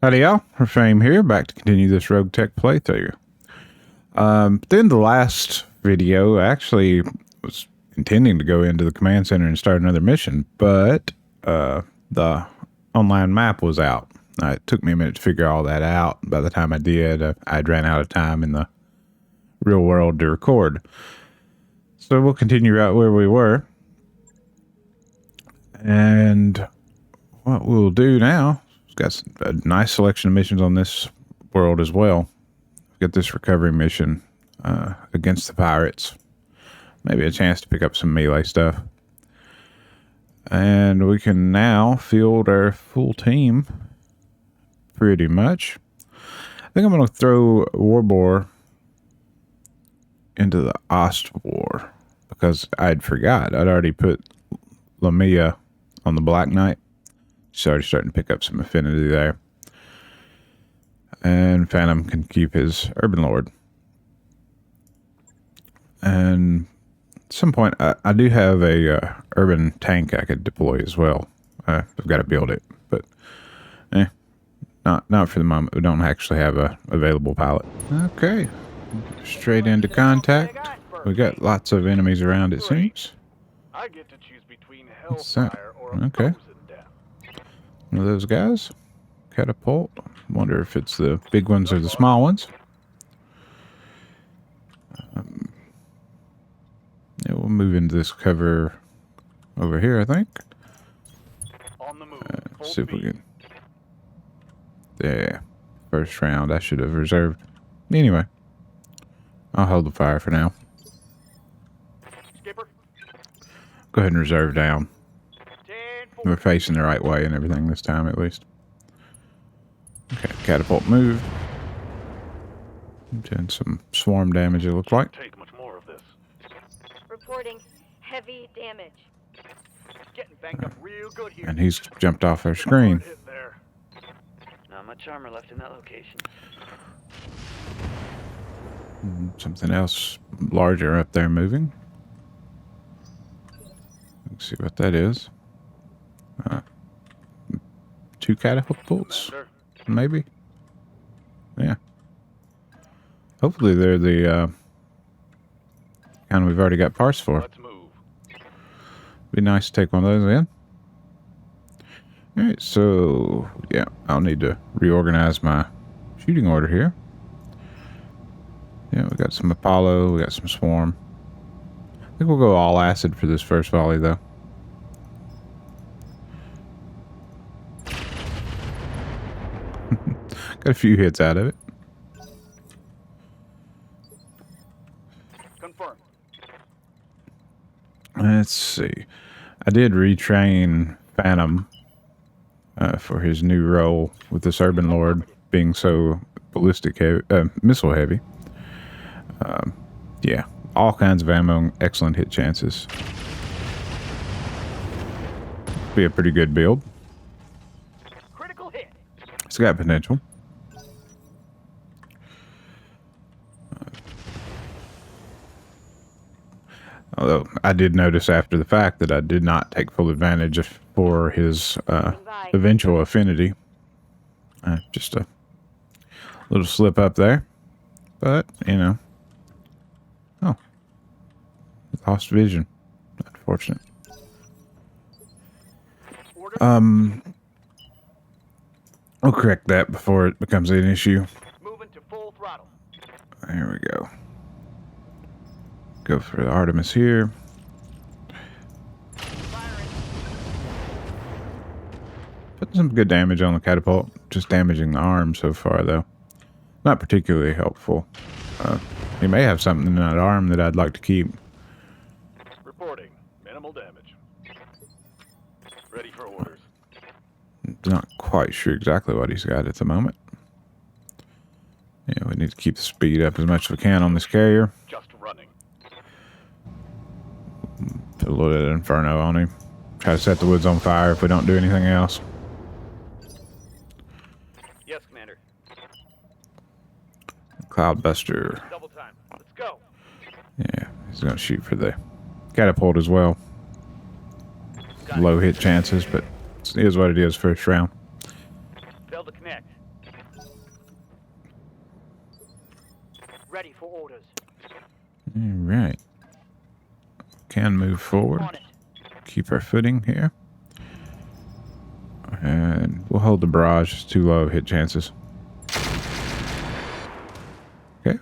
Howdy y'all, Fame here, back to continue this RogueTech playthrough. Then the last video, I actually was intending to go into the command center and start another mission, but the online map was out. It took me a minute to figure all that out. By the time I did, I'd ran out of time in the real world to record. So we'll continue right where we were. And what we'll do now, got a nice selection of missions on this world as well. Get this recovery mission against the pirates. Maybe a chance to pick up some melee stuff. And we can now field our full team pretty much. I think I'm going to throw Warbor into the Ost War because I'd forgot. I'd already put Lamia on the Black Knight. She's already starting to pick up some affinity there. And Phantom can keep his Urban Lord. And at some point, I do have a urban tank I could deploy as well. I've got to build it, but not for the moment. We don't actually have a available pilot. Okay, straight into contact. We got lots of enemies around, it seems. I get to choose between What's that? hellfire or Okay. frozen death. One of those guys. Catapult. Wonder if it's the big ones or the small ones. Yeah, we'll move into this cover over here, I think. On the move. Full See if we speed. can. Yeah. First round. I should have reserved. Anyway. I'll hold the fire for now. Skipper. Go ahead and reserve down. 10 We're facing the right way and everything this time, at least. Okay, catapult move. Doing some swarm damage, it looks like. Take much more of this. Reporting heavy damage. Getting banged up real good here. And he's jumped off our screen. Hit there. Not much armor left in that location. Something else larger up there moving. Let's see what that is. 2 catapults, Commander. maybe? Yeah. Hopefully they're the kind we've already got parts for. Let's move. Be nice to take one of those in. Alright, so yeah, I'll need to reorganize my shooting order here. Yeah, we got some Apollo, we got some Swarm. I think we'll go all acid for this first volley though. Got a few hits out of it. Confirmed. Let's see. I did retrain Phantom for his new role with this Urban Lord being so ballistic heavy, missile heavy. Yeah, all kinds of ammo, excellent hit chances. Be a pretty good build. Critical hit. It's got potential. Although I did notice after the fact that I did not take full advantage for his eventual affinity. Just a little slip up there. But, you know. Oh. Lost vision. Unfortunate. Order. I'll correct that before it becomes an issue. Moving to full throttle. There we go. Go for the Artemis here. Firing. Putting some good damage on the catapult. Just damaging the arm so far, though. Not particularly helpful. He may have something in that arm that I'd like to keep. Reporting. Minimal damage. Ready for orders. Not quite sure exactly what he's got at the moment. Yeah, we need to keep the speed up as much as we can on this carrier. Just running. Put a little bit of Inferno on him. Try to set the woods on fire if we don't do anything else. Yes, Commander. Cloudbuster. Double time. Let's go. Yeah, he's going to shoot for the catapult as well. Got it. Low hit chances, but it is what it is first round. Failed to connect. Ready for orders. All right. Can move forward. On it. Keep our footing here. And we'll hold the barrage. It's too low hit chances. Okay.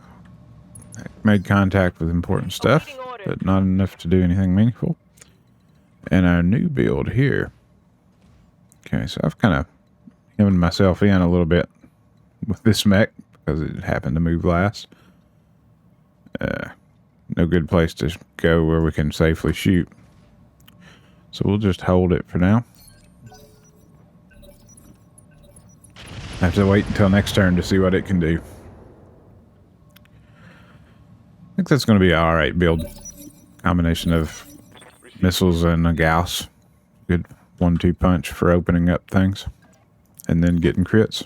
Made contact with important stuff, but not enough to do anything meaningful. And our new build here. Okay, so I've kind of hemmed myself in a little bit with this mech because it happened to move last. No good place to go where we can safely shoot. So we'll just hold it for now. I have to wait until next turn to see what it can do. I think that's going to be an alright build. Combination of missiles and a Gauss. Good 1-2 punch for opening up things. And then getting crits.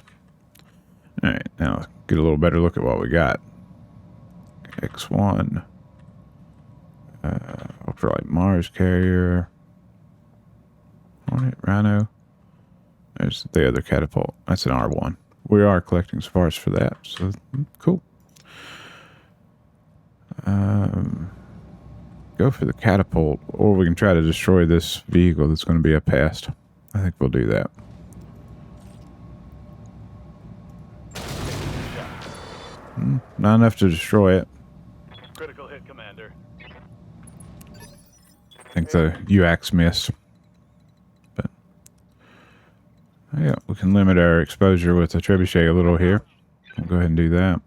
Alright, now let's get a little better look at what we got. X1. Ultralight Mars carrier. Hornet, Rhino. There's the other catapult. That's an R1. We are collecting parts for that, so cool. Go for the catapult, or we can try to destroy this vehicle that's going to be a pest. I think we'll do that. Not enough to destroy it. Critical hit, Commander. I think the UX missed. But yeah, we can limit our exposure with the trebuchet a little here. We'll go ahead and do that.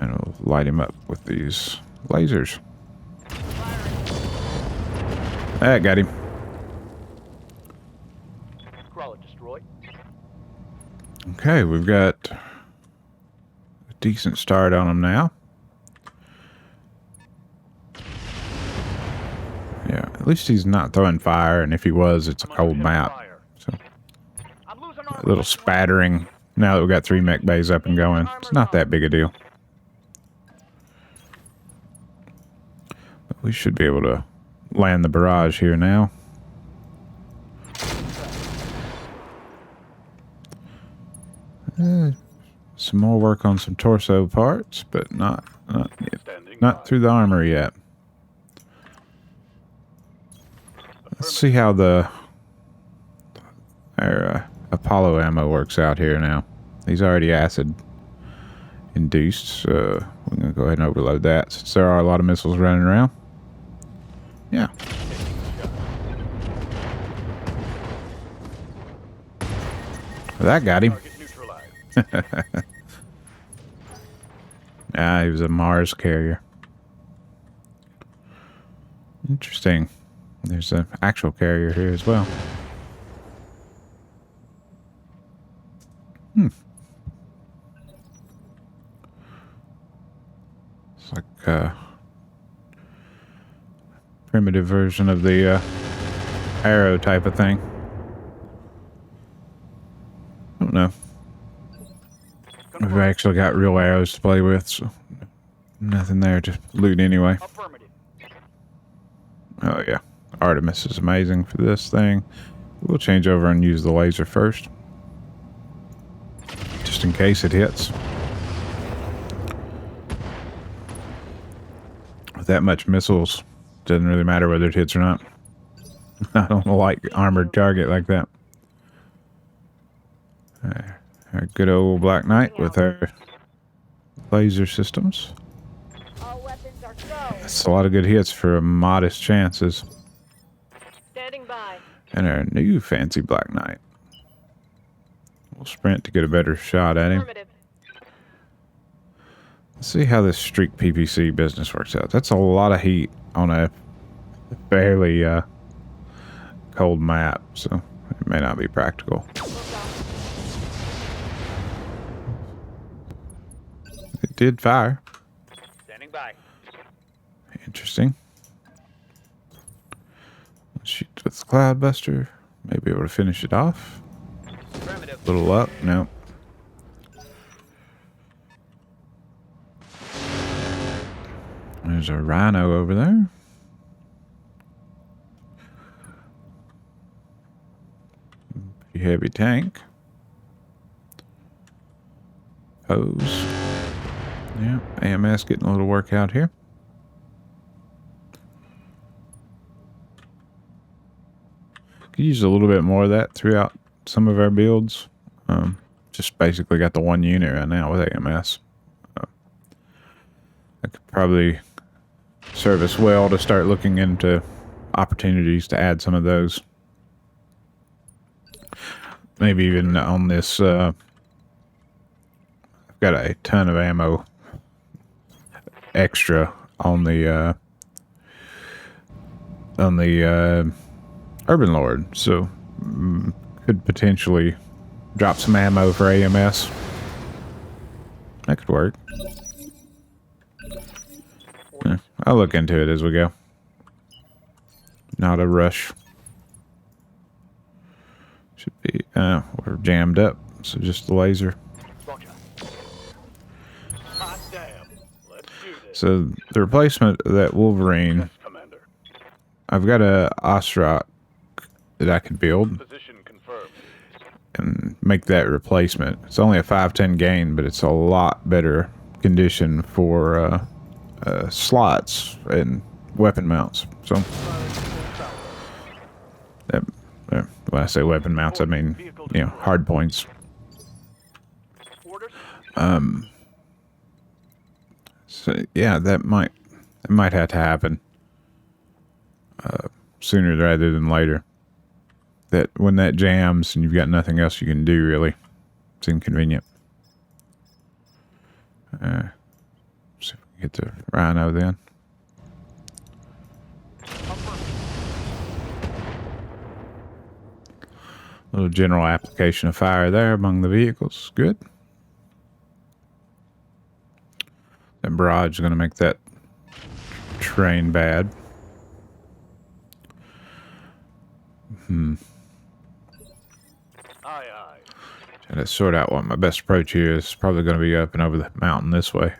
And we'll light him up with these lasers. That got him. Crawler destroyed. Okay, we've got a decent start on him now. Yeah, at least he's not throwing fire, and if he was, it's a cold map. So a little spattering. Now that we've got 3 mech bays up and going, it's not that big a deal. But we should be able to land the barrage here now. Some more work on some torso parts, but not through the armor yet. Let's see how our Apollo ammo works out here now. He's already acid induced, so we're going to go ahead and overload that since there are a lot of missiles running around. Yeah. That got him. Ah, he was a Mars carrier. Interesting. There's an actual carrier here as well. It's like a primitive version of the arrow type of thing. I don't know. We've actually got real arrows to play with, so nothing there to loot anyway. Oh yeah, Artemis is amazing for this thing. We'll change over and use the laser first, just in case it hits. With that much missiles, doesn't really matter whether it hits or not. I don't like armored target like that. Our good old Black Knight with our laser systems. All weapons are go. That's a lot of good hits for modest chances. Standing by. And our new fancy Black Knight. We'll sprint to get a better shot at him. Affirmative. Let's see how this streak PPC business works out. That's a lot of heat on a fairly cold map, so it may not be practical. It did fire. Standing by. Interesting. Let's shoot with the Cloudbuster. Maybe able to finish it off. Primitive. Little luck. No. There's a Rhino over there. Pretty heavy tank. Hose. Yeah, AMS getting a little workout here. Could use a little bit more of that throughout some of our builds. Just basically got the one unit right now with AMS. That could probably serve us well to start looking into opportunities to add some of those. Maybe even on this, I've got a ton of ammo extra on the Urban Lord, so could potentially drop some ammo for AMS. That could work. Yeah, I'll look into it as we go. Not a rush. Should be, we're jammed up, so just the laser. Roger. Hot damn. Let's do this. So the replacement of that Wolverine, Commander. I've got a Osrock that I could build Position confirmed. and make that replacement. It's only a 510 gain, but it's a lot better condition for slots and weapon mounts. So that, when I say weapon mounts, I mean, you know, hard points. Orders. So yeah, that might have to happen sooner rather than later. That when that jams and you've got nothing else you can do, really, it's inconvenient. See if we can get the Rhino then. Little general application of fire there among the vehicles. Good. That barrage is going to make that train bad. Aye, aye. Trying to sort out what my best approach here is. Probably going to be up and over the mountain this way.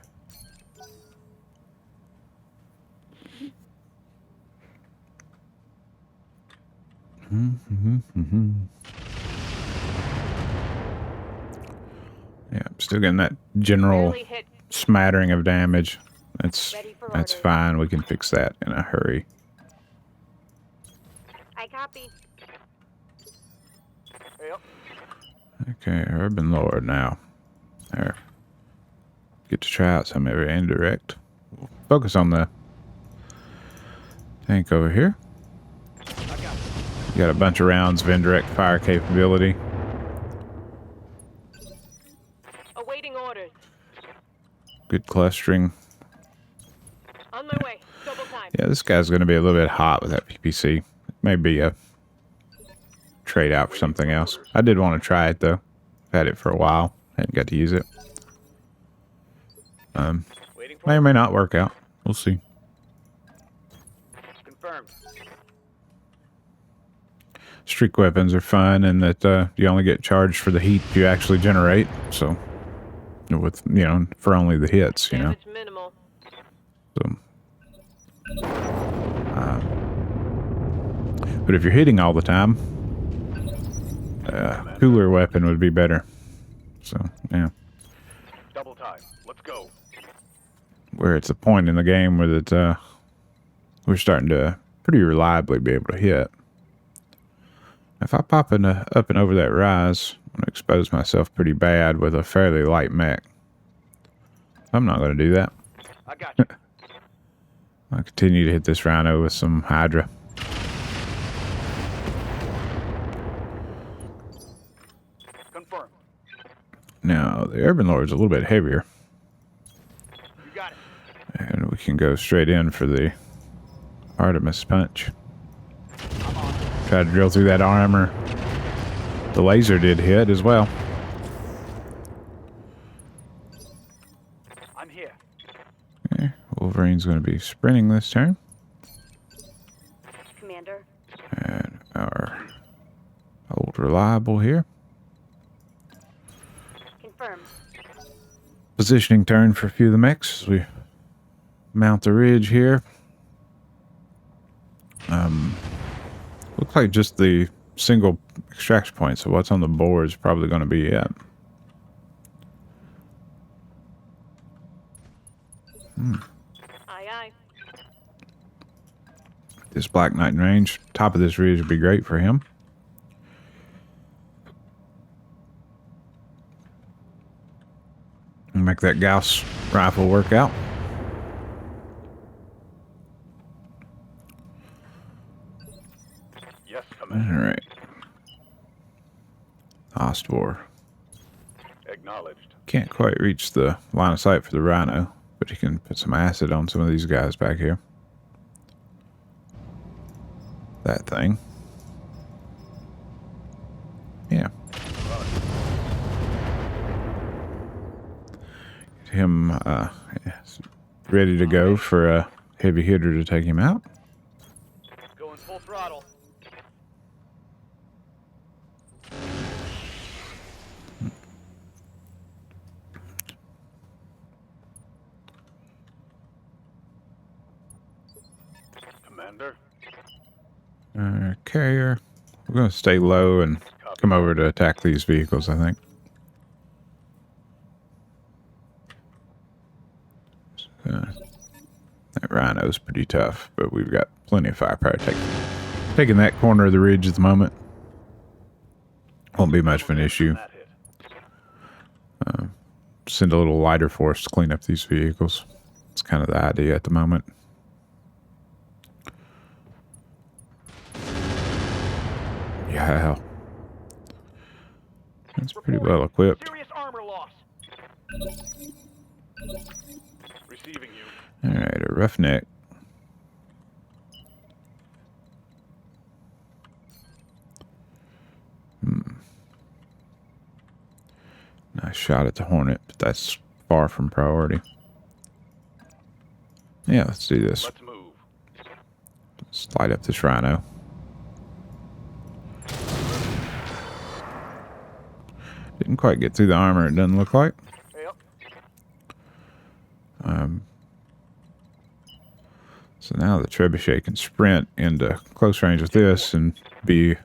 Yeah, I'm still getting that general Barely hit. smattering of damage. That's Ready for that's orders. fine. We can fix that in a hurry. I copy. Yep. Okay, Urban Lord now. There. Get to try out some of your indirect. Focus on the tank over here. You got a bunch of rounds of indirect fire capability. Awaiting orders. Good clustering. On my way. Double time. Yeah, this guy's going to be a little bit hot with that PPC. Maybe a trade out for something else. I did want to try it though. I've had it for a while. Hadn't got to use it. Waiting for May or may not work out. We'll see. confirmed. Streak weapons are fun in that you only get charged for the heat you actually generate. So, with, you know, for only the hits, you know. Damage minimal. So, but if you're hitting all the time, cooler weapon would be better. So, yeah. Double time. Let's go. Where it's a point in the game where that we're starting to pretty reliably be able to hit. If I pop in up and over that rise, I'm going to expose myself pretty bad with a fairly light mech. I'm not going to do that. I got you. I'll continue to hit this Rhino with some Hydra. Confirmed. Now, the Urban Lord's a little bit heavier, You got it. and we can go straight in for the Artemis Punch. Try to drill through that armor. The laser did hit as well. I'm here. Okay, Wolverine's going to be sprinting this turn. Commander. And our old reliable here. Confirmed. Positioning turn for a few of the mechs as we mount the ridge here. Looks like just the single extraction point, so what's on the board is probably going to be it. Aye, aye. This Black Knight in range. Top of this ridge would be great for him. Make that Gauss rifle work out. Yes, Commander. Alright. Ostvor. Acknowledged. Can't quite reach the line of sight for the Rhino, but he can put some acid on some of these guys back here. That thing. Yeah. Get him ready to go for a heavy hitter to take him out. Going full throttle. Commander. Carrier. We're going to stay low and come over to attack these vehicles, I think. That Rhino's pretty tough, but we've got plenty of firepower taking that corner of the ridge at the moment. Won't be much of an issue. That hit. Send a little lighter force to clean up these vehicles. It's kind of the idea at the moment. Yeah. That's pretty well equipped. Serious armor loss. Receiving you. Alright, a roughneck. Nice shot at the Hornet, but that's far from priority. Yeah, let's do this. Let's move. Slide up this Rhino. Didn't quite get through the armor, it doesn't look like. Yep. So now the Trebuchet can sprint into close range with this and be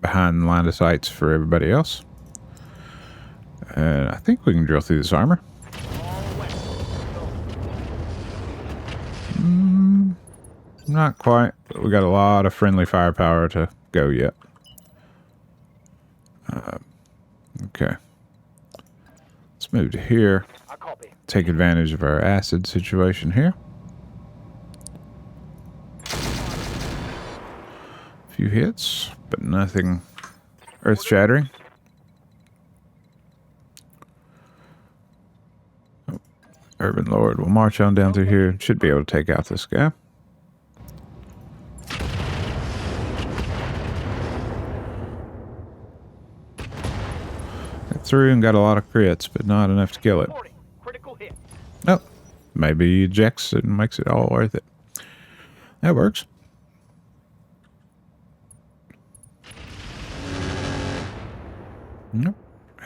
behind the line of sights for everybody else. And I think we can drill through this armor. Not quite, but we got a lot of friendly firepower to go yet. Okay. Let's move to here. I copy. Take advantage of our acid situation here. A few hits, but nothing earth-shattering. Oh, Urban Lord will march on down through here. Should be able to take out this guy. Got through and got a lot of crits, but not enough to kill it. 40. Critical hit. Oh, maybe he ejects it and makes it all worth it. That works. Nope.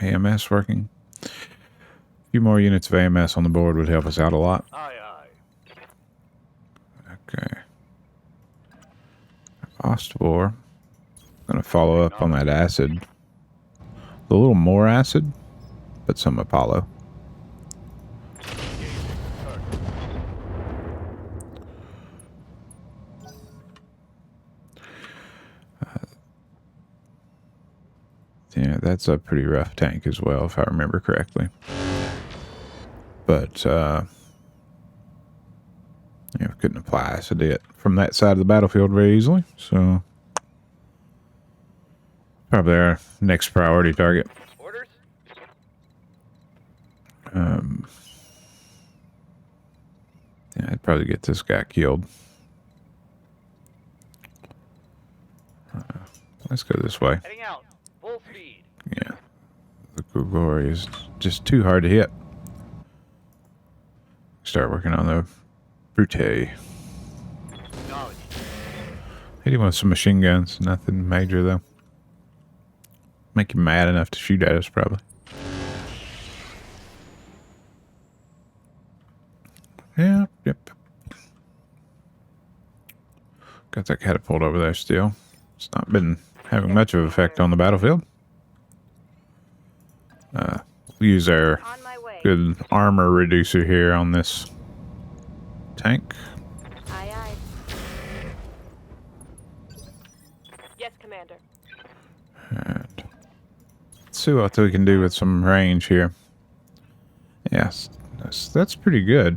AMS working. A few more units of AMS on the board would help us out a lot. Aye, aye. Okay. Ostvor. Gonna follow up on that acid. A little more acid, but some Apollo. Yeah, that's a pretty rough tank as well, if I remember correctly. But, yeah, we couldn't apply acid yet from that side of the battlefield very easily, so probably our next priority target. Orders. Yeah, I'd probably get this guy killed. Let's go this way. Heading out. Full speed. Yeah, the Grigori is just too hard to hit. Start working on the Brute. Hit Knowledge. him with some machine guns. Nothing major though. Make him mad enough to shoot at us probably. Yeah, yep. Got that catapult over there still. It's not been having much of an effect on the battlefield. We'll use our On my way. good armor reducer here on this tank. Aye, aye. Yes, Commander. And let's see what we can do with some range here. Yes, that's pretty good.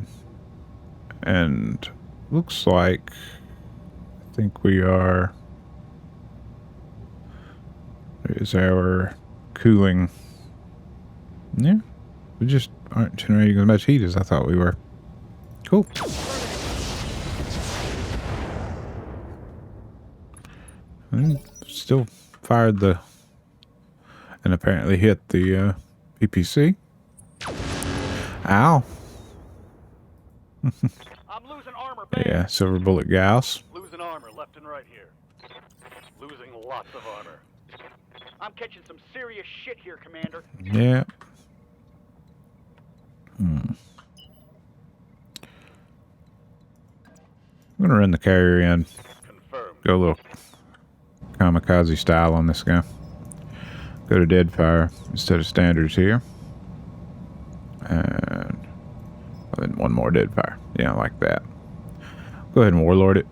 And looks like I think we are. There's our cooling. Yeah, we just aren't generating as much heat as I thought we were. Cool. And still fired the and apparently hit the PPC. Ow. I'm losing armor bad. Yeah, silver bullet Gauss. Losing armor left and right here. Losing lots of armor. I'm catching some serious shit here, Commander. Yeah. I'm gonna run the carrier in. Confirmed. Go a little kamikaze style on this guy. Go to dead fire instead of standards here. And then one more dead fire. Yeah, like that. Go ahead and warlord it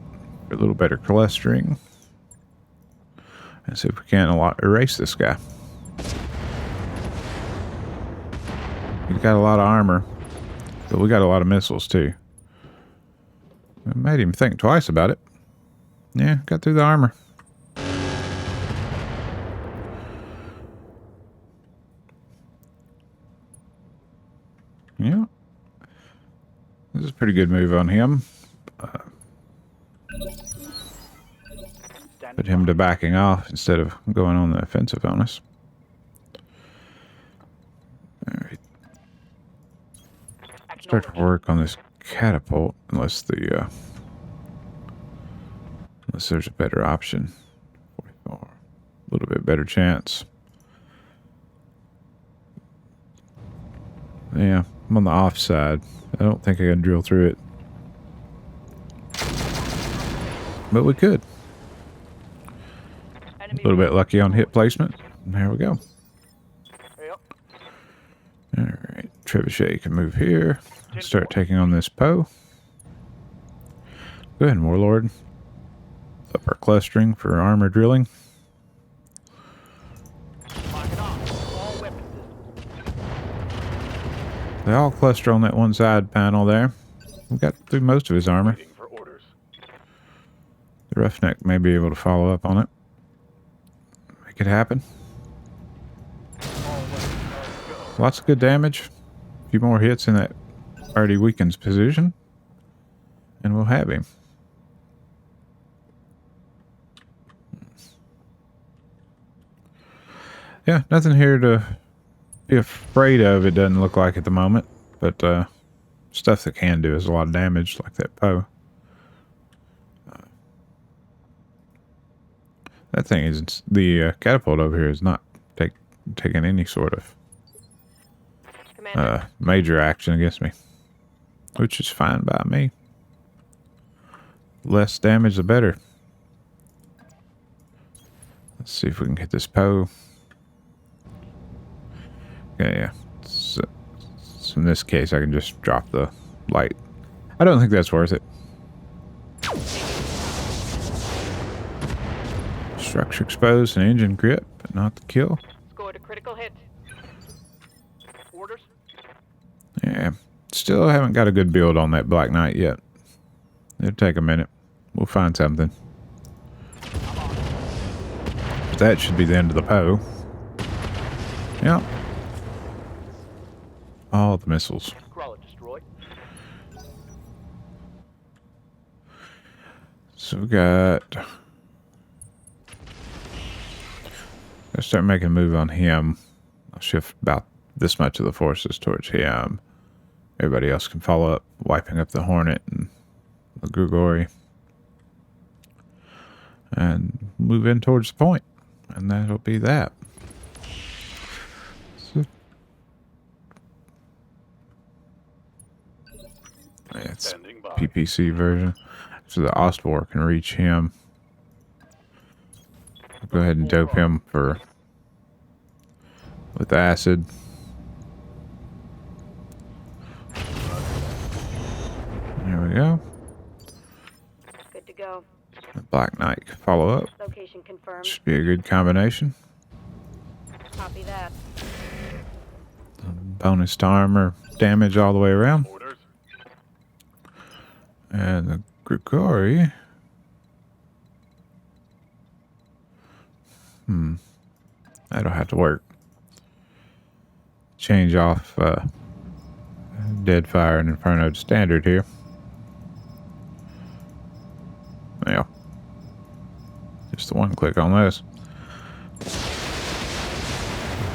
for a little better clustering. And see if we can erase this guy. He's got a lot of armor, but we got a lot of missiles too. I made him think twice about it. Yeah, got through the armor. Yeah. This is a pretty good move on him. Put him to backing off instead of going on the offensive on us. Alright. Start to work on this catapult unless the unless there's a better option. 44. A little bit better chance. Yeah, I'm on the off side. I don't think I can drill through it. But we could. A little bit lucky on hit placement. And there we go. Yep. Alright, Trebuchet can move here. Start taking on this Poe. Go ahead and Warlord. Up our clustering for armor drilling. Lock it off. All weapon systems. They all cluster on that one side panel there. We got through most of his armor. Waiting for orders. The Roughneck may be able to follow up on it. Make it happen. Lots of good damage. A few more hits in that already weakened position. And we'll have him. Yeah, nothing here to be afraid of, it doesn't look like at the moment. But stuff that can do is a lot of damage, like that Poe. That thing is, the catapult over here is not taking any sort of Commander. major action against me. Which is fine by me. Less damage, the better. Let's see if we can get this Poe. Yeah. So in this case, I can just drop the light. I don't think that's worth it. Structure exposed and engine grip, but not the kill. Scored a critical hit. Orders? Yeah. Still haven't got a good build on that Black Knight yet. It'll take a minute. We'll find something. But that should be the end of the Poe. Yep. All the missiles. Crawler destroyed. So we got... Let's start making a move on him. I'll shift about this much of the forces towards him. Everybody else can follow up, wiping up the Hornet and the Grigori. And move in towards the point. And that'll be that. So, yeah, it's Standing by. PPC version. So the Ostwar can reach him. Go ahead and dope him with acid. There we we go. Good to go. The Black Knight follow up. Location confirmed. Should be a good combination. Copy that. Bonus to armor damage all the way around. Orders. And the Grigori. That'll have to work. Change off Deadfire and Inferno to standard here. Yeah. Just the one click on this.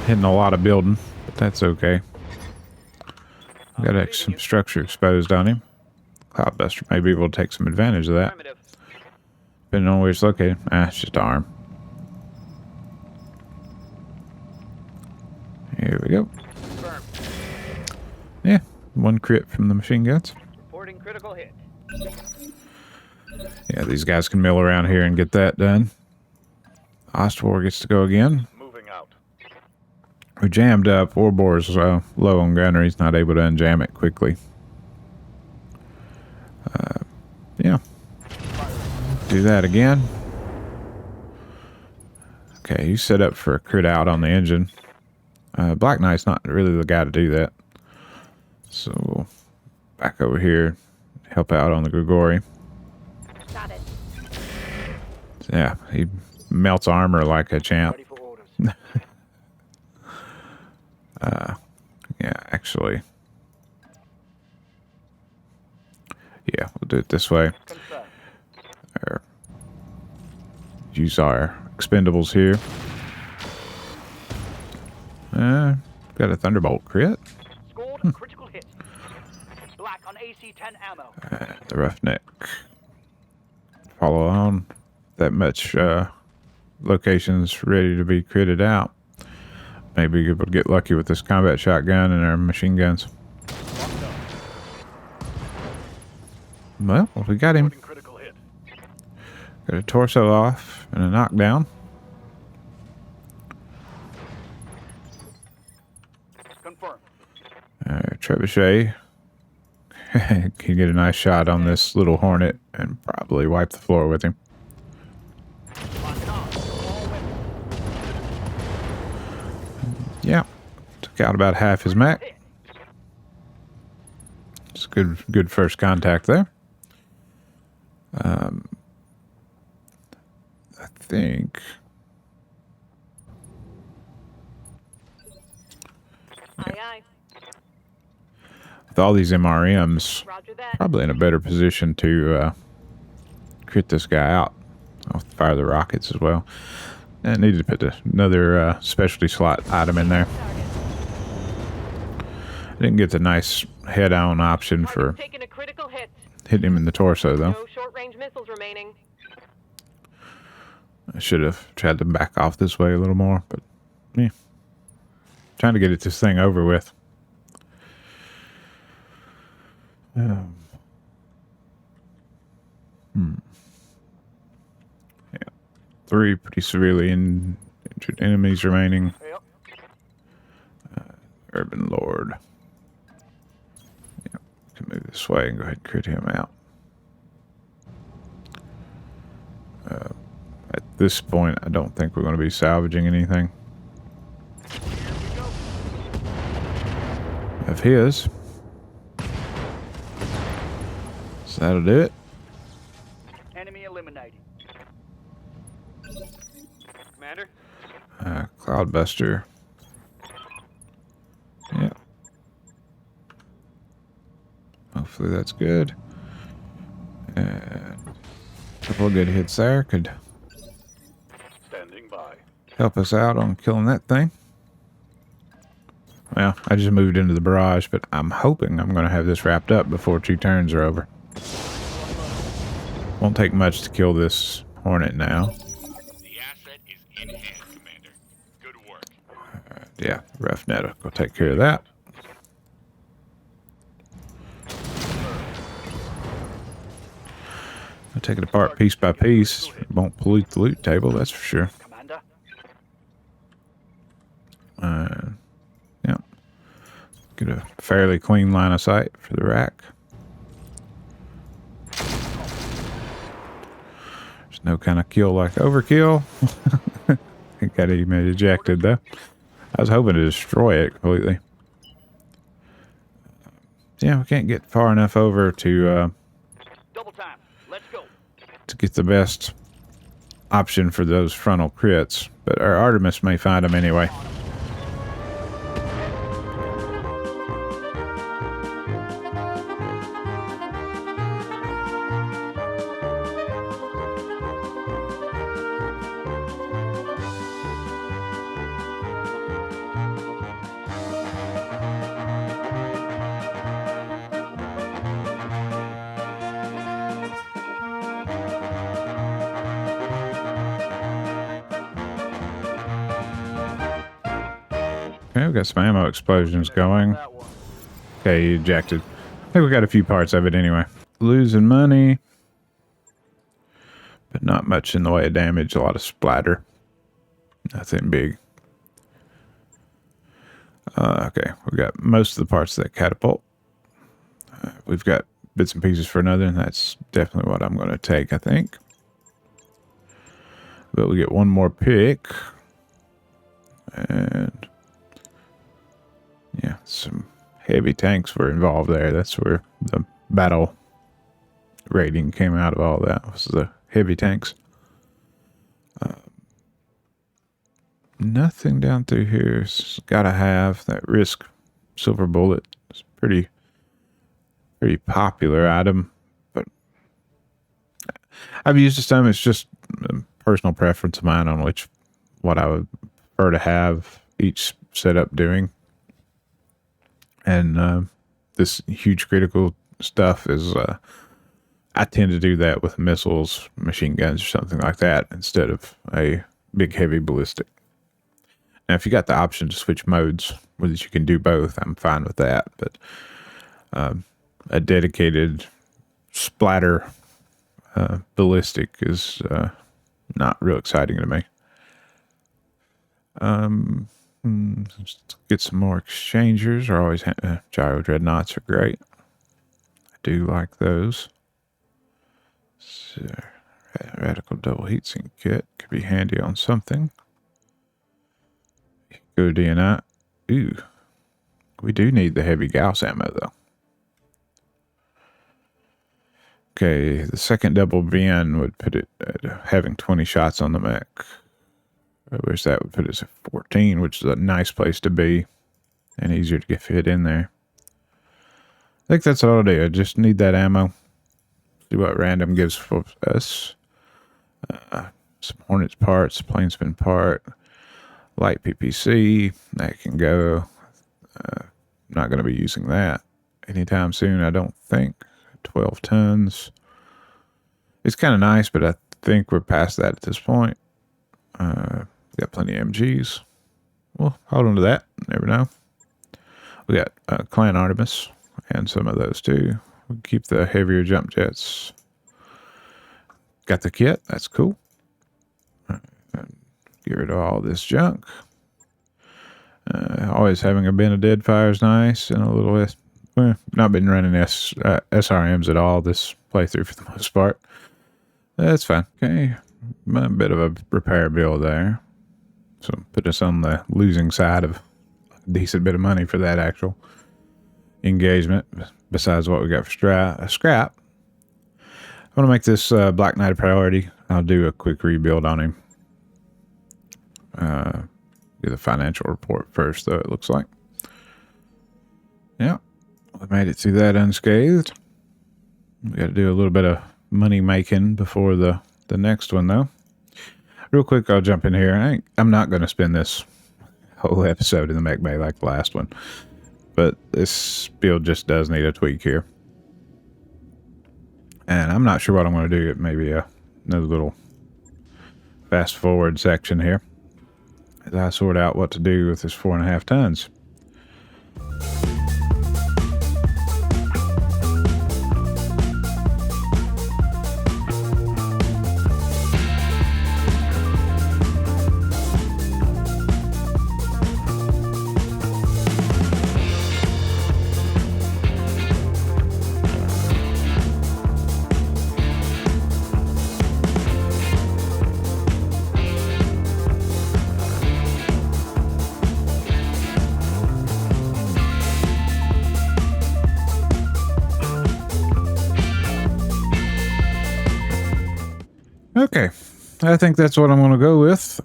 Hitting a lot of building, but that's okay. Got some structure exposed on him. Cloudbuster may be able to take some advantage of that. Primitive. Depending on where it's located. It's just arm. Here we go. Confirmed. Yeah, one crit from the machine guns. Reporting critical hit. Yeah, these guys can mill around here and get that done. Ostwar gets to go again. Moving out. We jammed up. Orbor's low on gunner. He's not able to unjam it quickly. Yeah. Do that again. Okay, he's set up for a crit out on the engine. Black Knight's not really the guy to do that. So we'll back over here, help out on the Grigori. Got it. Yeah, he melts armor like a champ. Ready for orders. Yeah, actually. Yeah, we'll do it this way. Confirmed. Or use our expendables here. Got a Thunderbolt crit. Scored a critical hit. Black on AC-10 ammo. The Roughneck. Follow on. That much locations ready to be critted out. Maybe we'll get lucky with this combat shotgun and our machine guns. Well, we got him. Reporting critical hit. Got a torso off and a knockdown. Confirmed. Trebuchet can get a nice shot on this little Hornet and probably wipe the floor with him. Lock it on. All weapons. Yeah, took out about half his mech. Hit. It's good first contact there. I think Aye, aye. with all these MRMs, Roger that. probably in a better position to crit this guy out. I'll fire the rockets as well. And I needed to put another specialty slot item in there. Target. I didn't get the nice head-on option for Target's taking a critical hit. hitting him in the torso, though. No short-range missiles remaining. I should have tried to back off this way a little more, but yeah. Trying to get this thing over with. Yeah, 3 pretty severely injured enemies remaining. Yep. Urban Lord. Yeah, can move this way and go ahead and crit him out. At this point, I don't think we're going to be salvaging anything of his. So that'll do it. Enemy eliminated. Commander? Cloudbuster. Yeah. Hopefully that's good. And a couple of good hits there could Standing by. help us out on killing that thing. Well, I just moved into the barrage, but I'm hoping I'm going to have this wrapped up before 2 turns are over. Won't take much to kill this Hornet now. The asset is in hand, Commander. Good work. Yeah, Roughnet will go take care of that. I'll take it apart piece by piece. It won't pollute the loot table, that's for sure. Commander. Yeah. Get a fairly clean line of sight for the rack. No kind of kill like overkill. It got him ejected though. I was hoping to destroy it completely. Yeah, we can't get far enough over to Double time. Let's go. get the best option for those frontal crits, but our Artemis may find them anyway. Okay, we've got some ammo explosions going. That one. Okay, ejected. I think we got a few parts of it anyway. Losing money, but not much in the way of damage. A lot of splatter. Nothing big. Okay, we got most of the parts of that catapult. We've got bits and pieces for another, and that's definitely what I'm going to take, I think. But we get one more pick. And yeah, some heavy tanks were involved there. That's where the battle rating came out of all that, was the heavy tanks. Nothing down through here. It's gotta have that risk silver bullet. It's pretty popular item, but I've used it some. It's just a personal preference of mine on what I would prefer to have each setup doing. And this huge critical stuff is I tend to do that with missiles, machine guns, or something like that instead of a big heavy ballistic. Now, if you got the option to switch modes, where you can do both, I'm fine with that. But a dedicated splatter ballistic is not real exciting to me. Let's get some more exchangers. Are always gyro dreadnoughts are great. I do like those. So, radical double heatsink kit could be handy on something. Go to DNI. Ooh, we do need the heavy Gauss ammo though. Okay, the second double VN would put it at having 20 shots on the mech. I wish that would put us at 14, which is a nice place to be and easier to get fit in there. I think that's all I'll do. I just need that ammo. See what random gives for us. Some Hornets parts, Planespin part, light PPC. That can go. Not going to be using that anytime soon, I don't think. 12 tons. It's kind of nice, but I think we're past that at this point. Got plenty of MGs. Well, hold on to that. Never know. We got Clan Artemis and some of those too. We'll keep the heavier jump jets. Got the kit. That's cool. Get rid of all this junk. Always having a bin of dead fire is nice, and a little not been running SRMs at all this playthrough for the most part. That's fine. Okay, a bit of a repair bill there, so put us on the losing side of a decent bit of money for that actual engagement. Besides what we got for scrap. I want to make this Black Knight a priority. I'll do a quick rebuild on him. Do the financial report first, though, it looks like. Yeah, we made it through that unscathed. We got to do a little bit of money making before the next one, though. Real quick, I'll jump in here. I'm not going to spend this whole episode in the mech bay like the last one, but this build just does need a tweak here. And I'm not sure what I'm going to do. Maybe another little fast forward section here as I sort out what to do with this 4.5 tons. I think that's what I'm going to go with.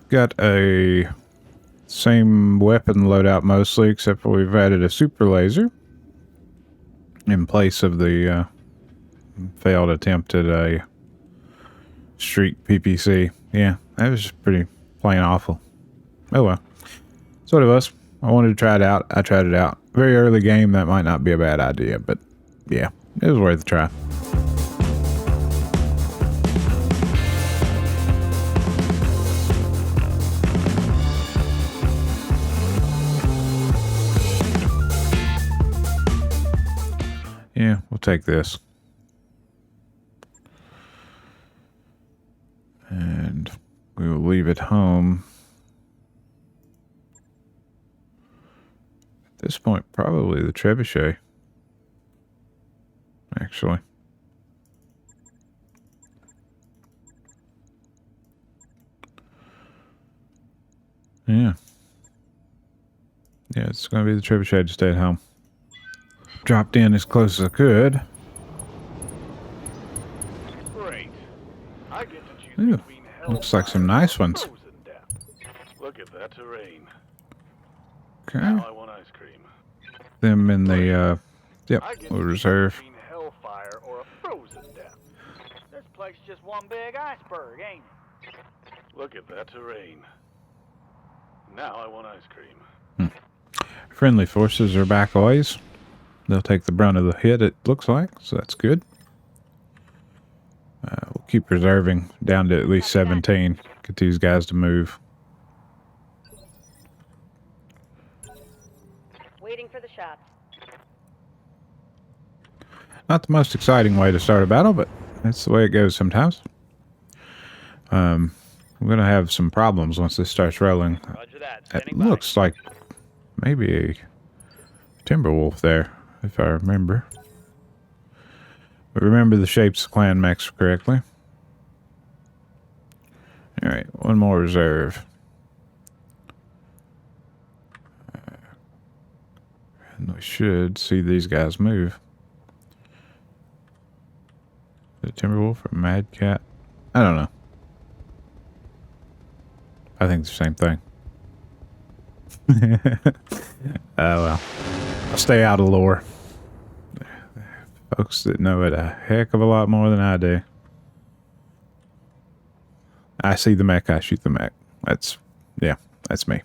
Got a same weapon loadout mostly, except for we've added a super laser in place of the failed attempt at a streak PPC. Yeah, that was just pretty plain awful. Oh well. That's what it was. I wanted to try it out. I tried it out. Very early game, that might not be a bad idea, but yeah, it was worth a try. Yeah, we'll take this. And we will leave it home. At this point, probably the trebuchet. Actually. Yeah. Yeah, it's going to be the trebuchet to stay at home. Dropped in as close as I could. Great. I get to choose Ooh, between looks like some hellfire nice or ones. frozen death. Look at that terrain. Okay. Now I want ice cream. Them in the, yep, I get we'll to choose reserve. between hellfire or a frozen death. This place is just one big iceberg, ain't it? Look at that terrain. Now I want ice cream. Friendly forces are back always. They'll take the brunt of the hit, it looks like, so that's good. We'll keep reserving down to at least 17. Get these guys to move. Waiting for the shots. Not the most exciting way to start a battle, but that's the way it goes sometimes. We're going to have some problems once this starts rolling. Roger that. It Standing by. looks like maybe a Timberwolf there, if I remember. But remember the shapes of clan mechs correctly. Alright, one more reserve. And we should see these guys move. The Timberwolf or Mad Cat? I don't know. I think it's the same thing. Oh well. I'll stay out of lore. Folks that know it a heck of a lot more than I do. I see the mech, I shoot the mech. That's me.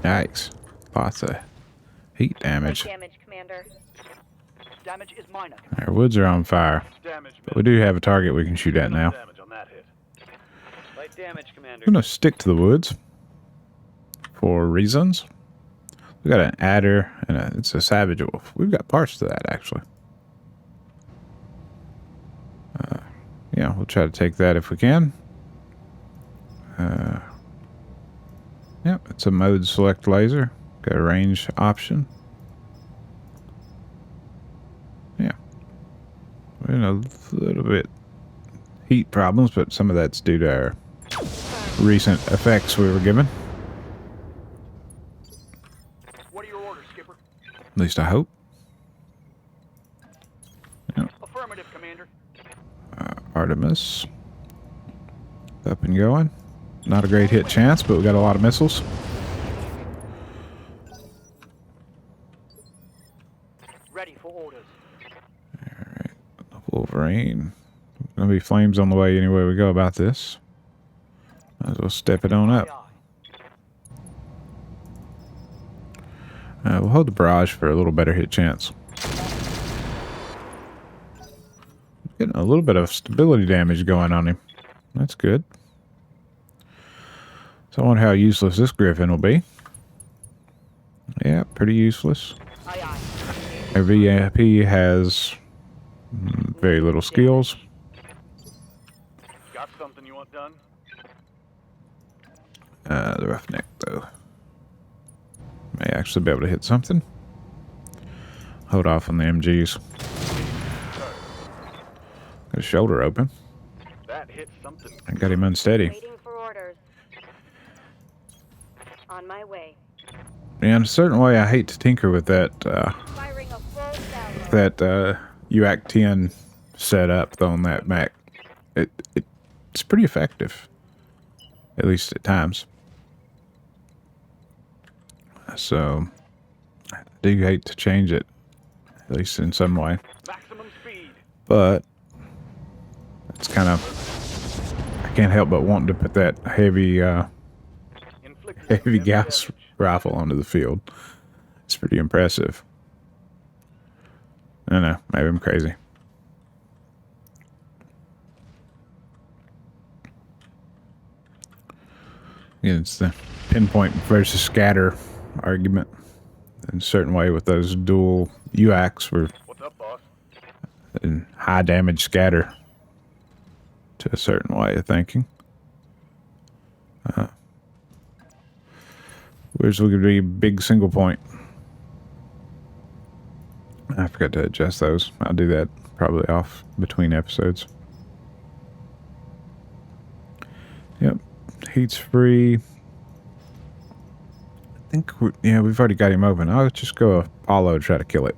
Yikes. Lots of heat damage. Damage, Commander. Damage is minor. Our woods are on fire. Damage, But we do have a target we can shoot at now. Damage on that hit. Light damage, Commander. I'm going to stick to the woods for reasons. We got an adder and it's a savage wolf. We've got parts to that actually. Yeah, we'll try to take that if we can. Yep, it's a mode select laser. Got a range option. Yeah. We're in a little bit heat problems, but some of that's due to our recent effects we were given. What are your orders, Skipper? At least I hope. Affirmative, Commander. Artemis. Up and going. Not a great hit chance, but we got a lot of missiles. Ready for orders. Alright. Wolverine. Gonna be flames on the way any way we go about this. Might as well step it on up. We'll hold the barrage for a little better hit chance. Getting a little bit of stability damage going on him. That's good. So I wonder how useless this Griffin will be. Yeah, pretty useless. Aye, aye. Our VIP has very little skills. Got something you want done? The roughneck, though. May actually be able to hit something. Hold off on the MGs. Got his shoulder open. That hit something. I got him unsteady. Waiting for orders. On my way. Yeah, in a certain way, I hate to tinker with that Firing a full salvo. that UAC 10 setup on that Mech. It's pretty effective, at least at times. So I do hate to change it, at least in some way. Maximum speed. But it's kind of, I can't help but wanting to put that heavy gas rifle onto the field. It's pretty impressive. I don't know, maybe I'm crazy. Yeah, it's the pinpoint versus scatter argument in a certain way with those dual UACs for What's up, boss? in high damage scatter to a certain way of thinking. Where's going to be big single point? I forgot to adjust those. I'll do that probably off between episodes. Yep, heat's free. I think we've already got him open. I'll just go Apollo to try to kill it.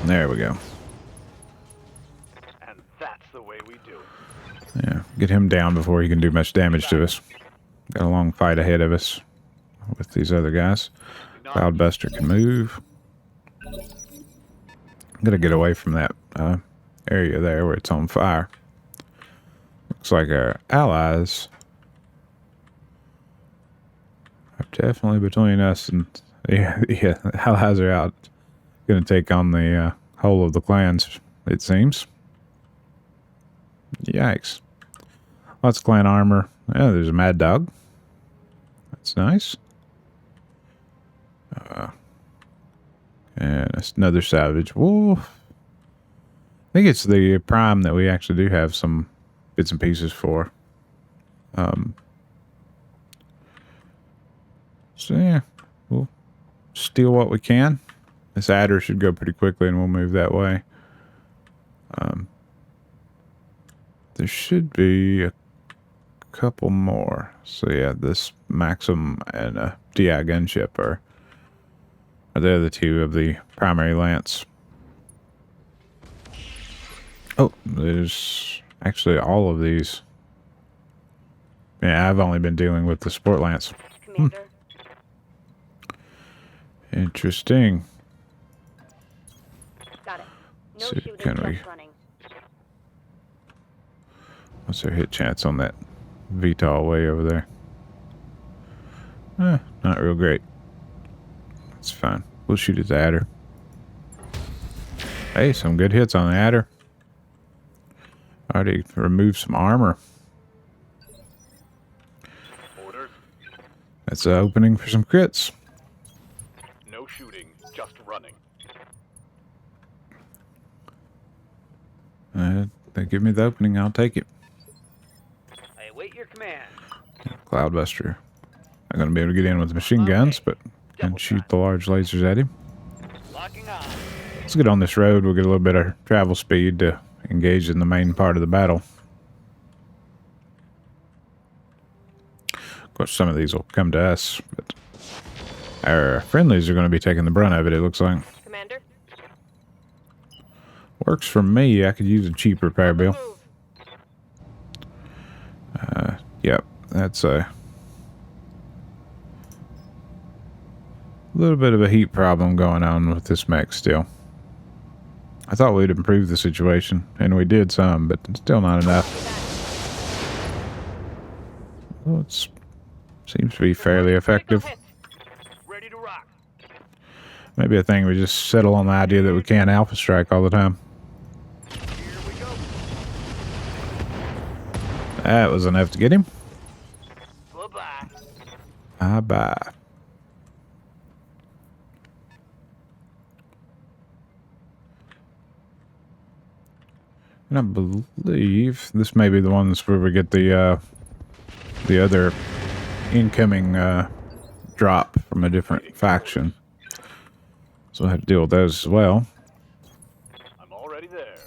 There we go. And that's the way we do it. Yeah, get him down before he can do much damage to us. Got a long fight ahead of us with these other guys. Cloudbuster can move. I'm gonna get away from that area there where it's on fire. Looks like our allies are definitely between us and the allies are out. Gonna take on the whole of the clans, it seems. Yikes. Lots of clan armor. Yeah, there's a mad dog. That's nice. And another savage wolf. I think it's the prime that we actually do have some bits and pieces for. So yeah, we'll steal what we can. This adder should go pretty quickly and we'll move that way. There should be a couple more. So yeah, this Maxim and a DI gunship are the other two of the primary lance. Oh, there's actually all of these. Yeah, I've only been dealing with the sport lance. Commander. Interesting. Got it. No So shooting, can we- just running. What's their hit chance on that VTOL way over there? Not real great. It's fine. We'll shoot at the adder. Hey, some good hits on the adder. Already removed some armor. Orders. That's an opening for some crits. No shooting, just running. They give me the opening, I'll take it. I await your command. Cloudbuster. I'm going to be able to get in with the machine guns, but can shoot the large lasers at him. Locking on. Let's get on this road. We'll get a little bit of travel speed to engage in the main part of the battle. Of course, some of these will come to us, but our friendlies are going to be taking the brunt of it, it looks like. Commander. Works for me. I could use a cheap repair bill. Move. Yep, that's a little bit of a heat problem going on with this mech still. I thought we'd improve the situation, and we did some, but still not enough. Well, it seems to be fairly effective. Ready to rock. Maybe a thing we just settle on the idea that we can't alpha strike all the time. Here we go. That was enough to get him. Bye-bye. Bye-bye. And I believe this may be the ones where we get the other incoming drop from a different faction. So I had to deal with those as well. I'm already there.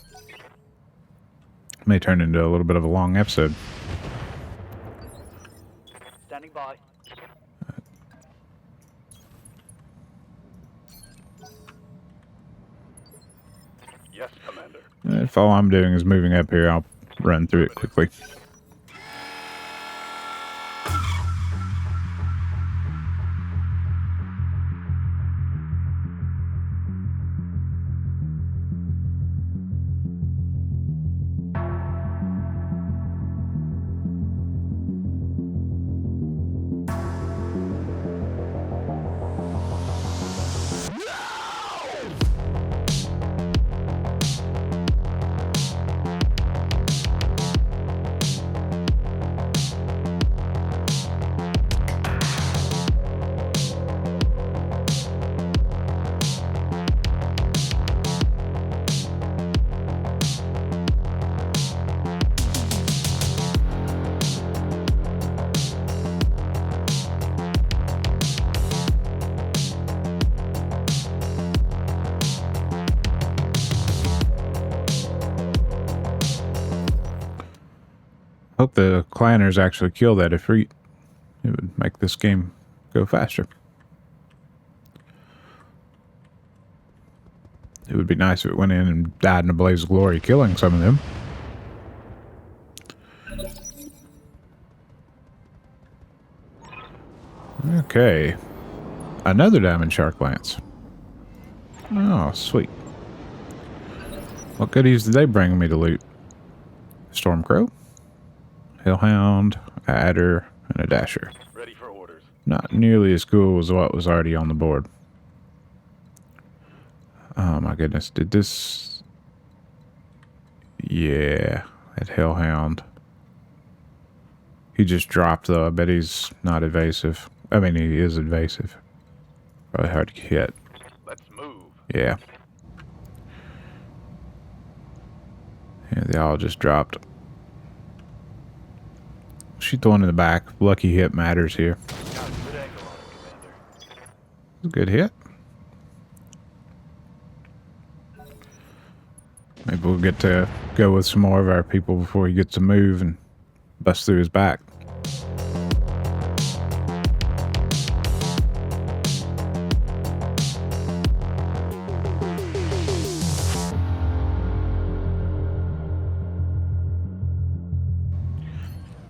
May turn into a little bit of a long episode. Standing by. Yes, Commander. If all I'm doing is moving up here, I'll run through it quickly. Hope the clanners actually kill that Ifrit. It would make this game go faster. It would be nice if it went in and died in a blaze of glory, killing some of them. Okay. Another diamond shark lance. Oh, sweet. What goodies did they bring me to loot? Stormcrow, Hellhound, a Adder, and a Dasher. Ready for orders. Not nearly as cool as what was already on the board. Oh my goodness, did this... Yeah, that Hellhound. He just dropped though, I bet he's not evasive. I mean, he is evasive. Probably hard to hit. Let's move. Yeah. Yeah, they all just dropped. Shoot the one in the back. Lucky hit matters here. Got a good angle on it, Commander. It's a good hit. Maybe we'll get to go with some more of our people before he gets to move and bust through his back.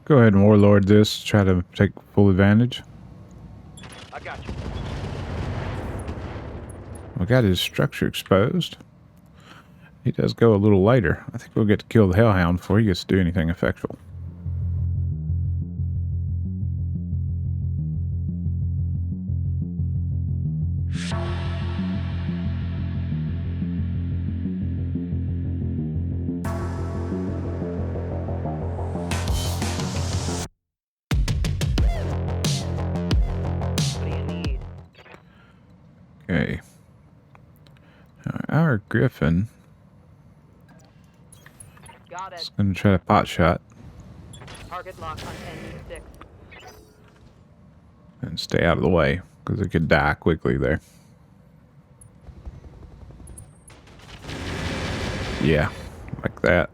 Go ahead and warlord this, try to take full advantage. I got you. We got his structure exposed. He does go a little later. I think we'll get to kill the Hellhound before he gets to do anything effectual. What do you need? Okay. Our Griffin Got is it. going to try to pot shot Target lock on NU6. and stay out of the way because it could die quickly there. Yeah, like that.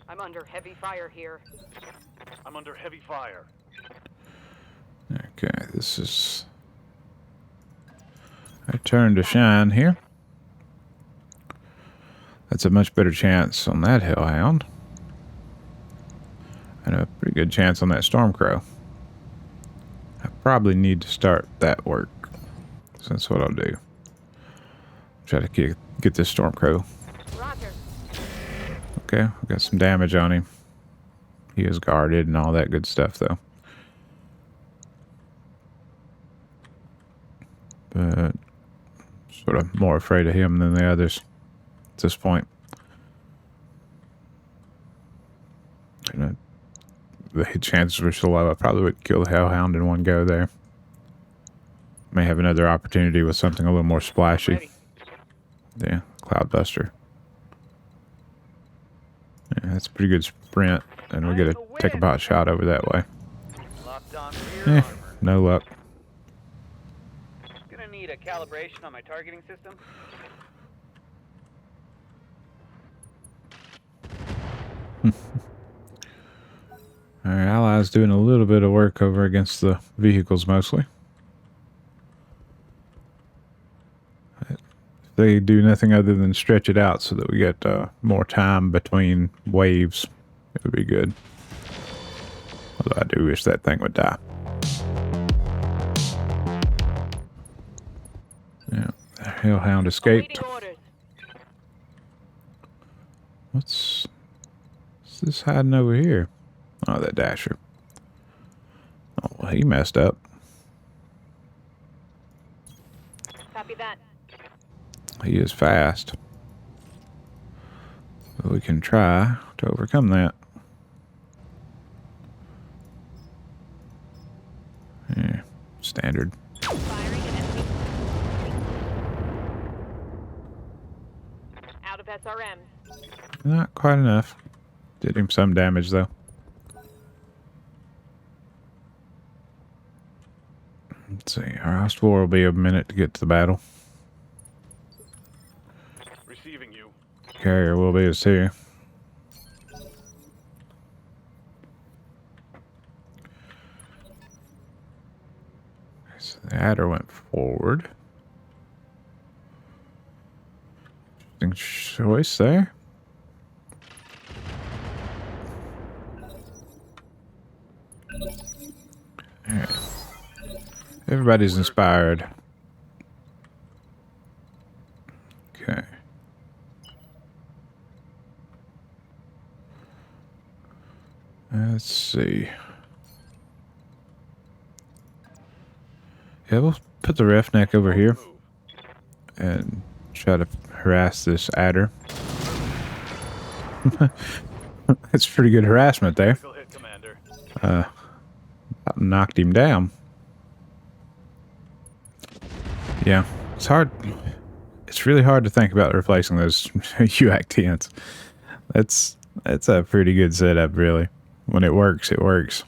I'm under heavy fire here. I'm under heavy fire. Okay, this is our turn to shine here. That's a much better chance on that Hellhound. And a pretty good chance on that Stormcrow. I probably need to start that work. So that's what I'll do. Try to get this Stormcrow. Roger. Okay, we got some damage on him. He is guarded and all that good stuff, though. But sort of more afraid of him than the others at this point. And the hit chances were so low, I probably would kill the Hellhound in one go there. May have another opportunity with something a little more splashy. Ready. Yeah, Cloudbuster. Yeah, that's a pretty good sprint, and we get to take a pot shot over that way. Locked on rear Eh, armor. no luck. Gonna need a calibration on my targeting system. Our allies doing a little bit of work over against the vehicles mostly. They do nothing other than stretch it out so that we get more time between waves. It would be good. Although I do wish that thing would die. Yeah, the Hellhound escaped. Awaiting orders. What's this hiding over here? Oh, that Dasher. Oh, well, he messed up. Copy that. He is fast. But we can try to overcome that. Yeah, standard. Firing an enemy. Out of SRMs. Not quite enough. Did him some damage, though. Let's see. Our Host 4 will be a minute to get to the battle. Receiving you. Carrier will be us here. So the adder went forward. Interesting choice there. Alright. Everybody's inspired. Okay. Let's see. Yeah, we'll put the roughneck over here and try to harass this adder. That's pretty good harassment there. Critical hit, Commander. Knocked him down. Yeah, it's hard. It's really hard to think about replacing those UAC tents. That's a pretty good setup, really. When it works, it works.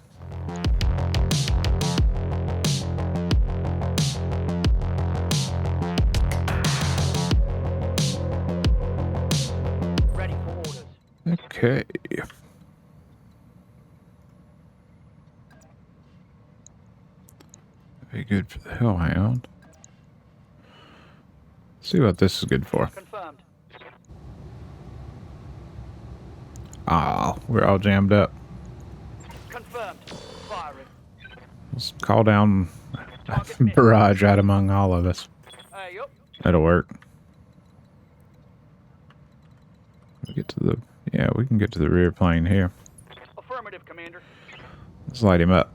Ready for orders. Okay. Very good for the Hellhound. See what this is good for. Confirmed. Ah, we're all jammed up. Confirmed. Firing. Let's call down a barrage right among all of us. Yup. That'll work. We get to the we can get to the rear plane here. Affirmative, Commander. Let's light him up.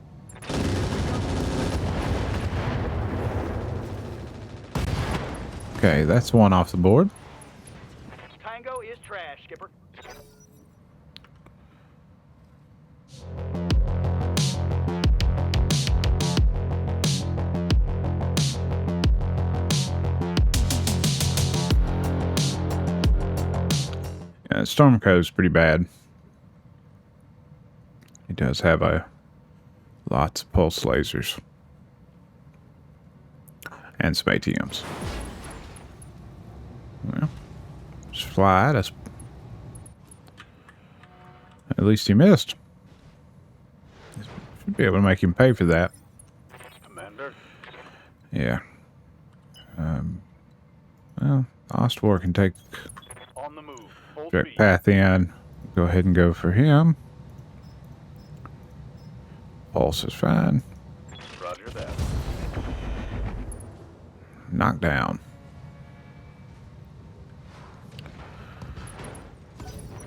Okay, that's one off the board. Tango is trash, Skipper. Yeah, Stormcrow's pretty bad. He does have lots of pulse lasers and some ATMs. Well, just fly at us. At least he missed. Should be able to make him pay for that. Commander. Yeah. Well, Ostwar can take On the move. Full direct speed. path in. Go ahead and go for him. Pulse is fine. Roger that. Knocked down.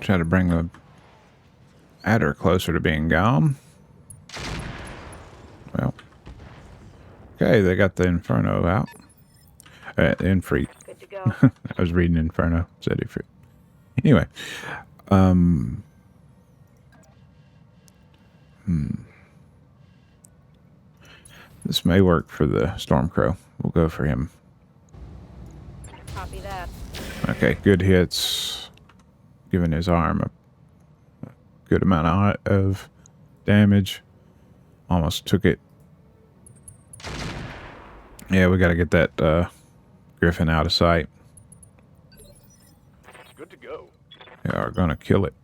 Try to bring the adder closer to being gone. Well. Okay, they got the Inferno out. Infreet. Good to go. I was reading Inferno. Said Ifrit. Anyway. This may work for the Stormcrow. We'll go for him. Copy that. Okay, good hits. Giving his arm a good amount of damage. Almost took it Yeah, we got to get that Griffin out of sight. Good to go. We are going to kill it.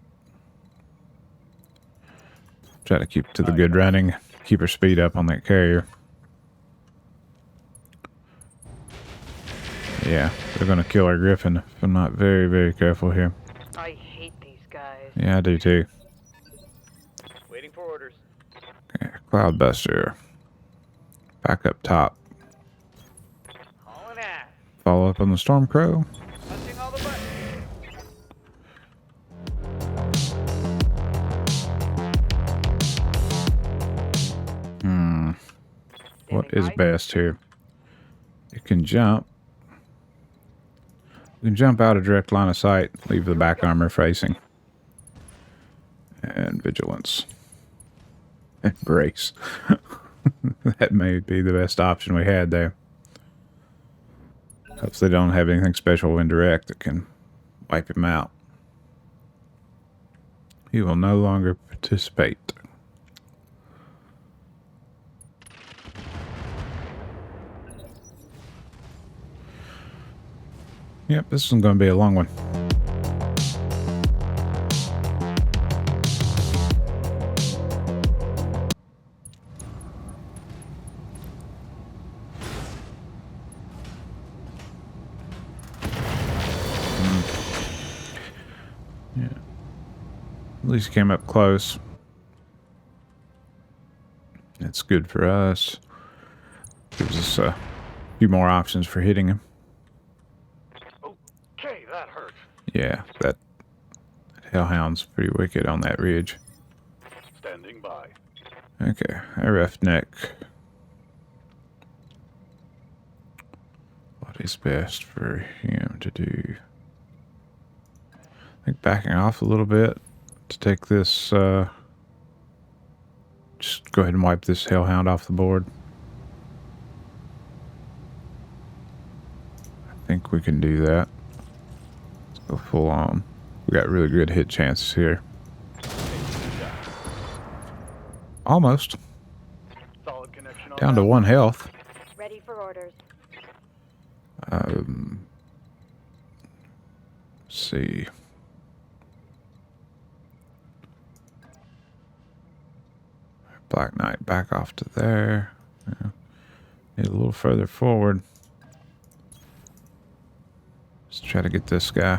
Try to keep to the good running. Keep her speed up on that carrier. Yeah, they're going to kill our Griffin if I'm not very, very careful here. I hate these guys. Yeah, I do too. Waiting for orders. Okay, Cloudbuster. Back up top. Hauling ass. Follow up on the Stormcrow. Punching all the buttons. What Standing is by. best here? You can jump. You can jump out of direct line of sight, leave the back armor facing. And vigilance. And brace. That may be the best option we had there. Hopefully they don't have anything special in direct that can wipe him out. He will no longer participate. Yep, this is going to be a long one. Yeah. At least came up close. That's good for us. Gives us a few more options for hitting him. Okay, that hurt. Yeah, that Hellhound's pretty wicked on that ridge. Standing by. Okay, RogueTech. What is best for him to do? I think backing off a little bit to take this, just go ahead and wipe this Hellhound off the board. I think we can do that. Let's go full on. We got really good hit chances here. Almost. Solid connection on Down to that. 1 health. Ready for orders. Let's see. Black Knight back off to there. Yeah. Need a little further forward. Let's try to get this guy.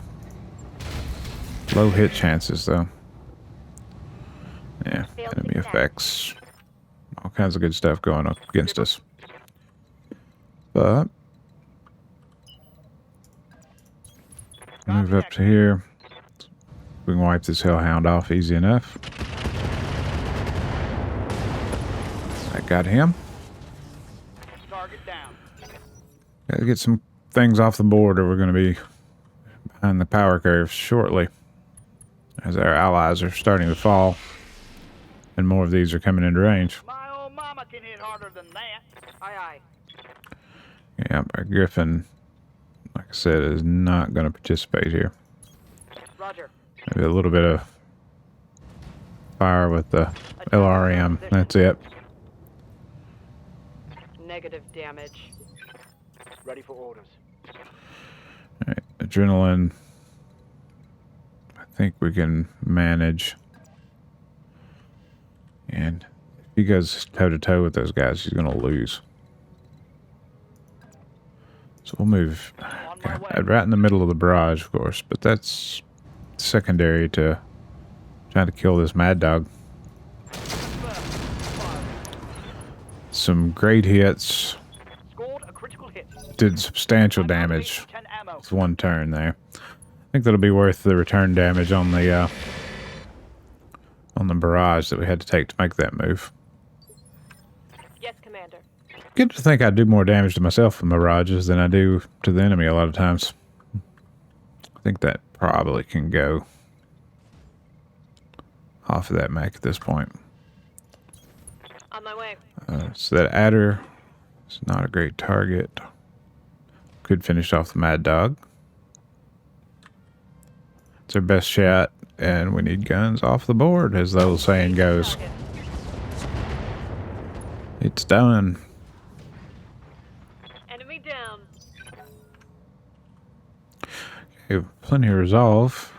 Low hit chances though. Yeah, enemy effects. All kinds of good stuff going up against us. But move up to here. We can wipe this Hellhound off easy enough. That got him. Target down. Gotta get some things off the board or we're gonna be behind the power curve shortly. As our allies are starting to fall. And more of these are coming into range. My old mama can hit harder than that. Aye, aye. Yeah, our Griffin, like I said, is not gonna participate here. Roger. Maybe a little bit of fire with the LRM. That's it. Negative damage. Ready for orders. Alright, adrenaline. I think we can manage. And if he goes toe to toe with those guys, he's gonna lose. So we'll move right in the middle of the barrage, of course, but that's secondary to trying to kill this Mad Dog. Some great hits. Scored a critical hit. Did substantial damage 10 ammo. with 1 turn there. I think that'll be worth the return damage on the barrage that we had to take to make that move. Yes, Commander. Good to think I do more damage to myself from mirages than I do to the enemy a lot of times. I think that probably can go off of that mech at this point. On my way. So that adder is not a great target. Could finish off the Mad Dog. It's our best shot, and we need guns off the board, as the old saying goes. It's done. We have plenty of resolve.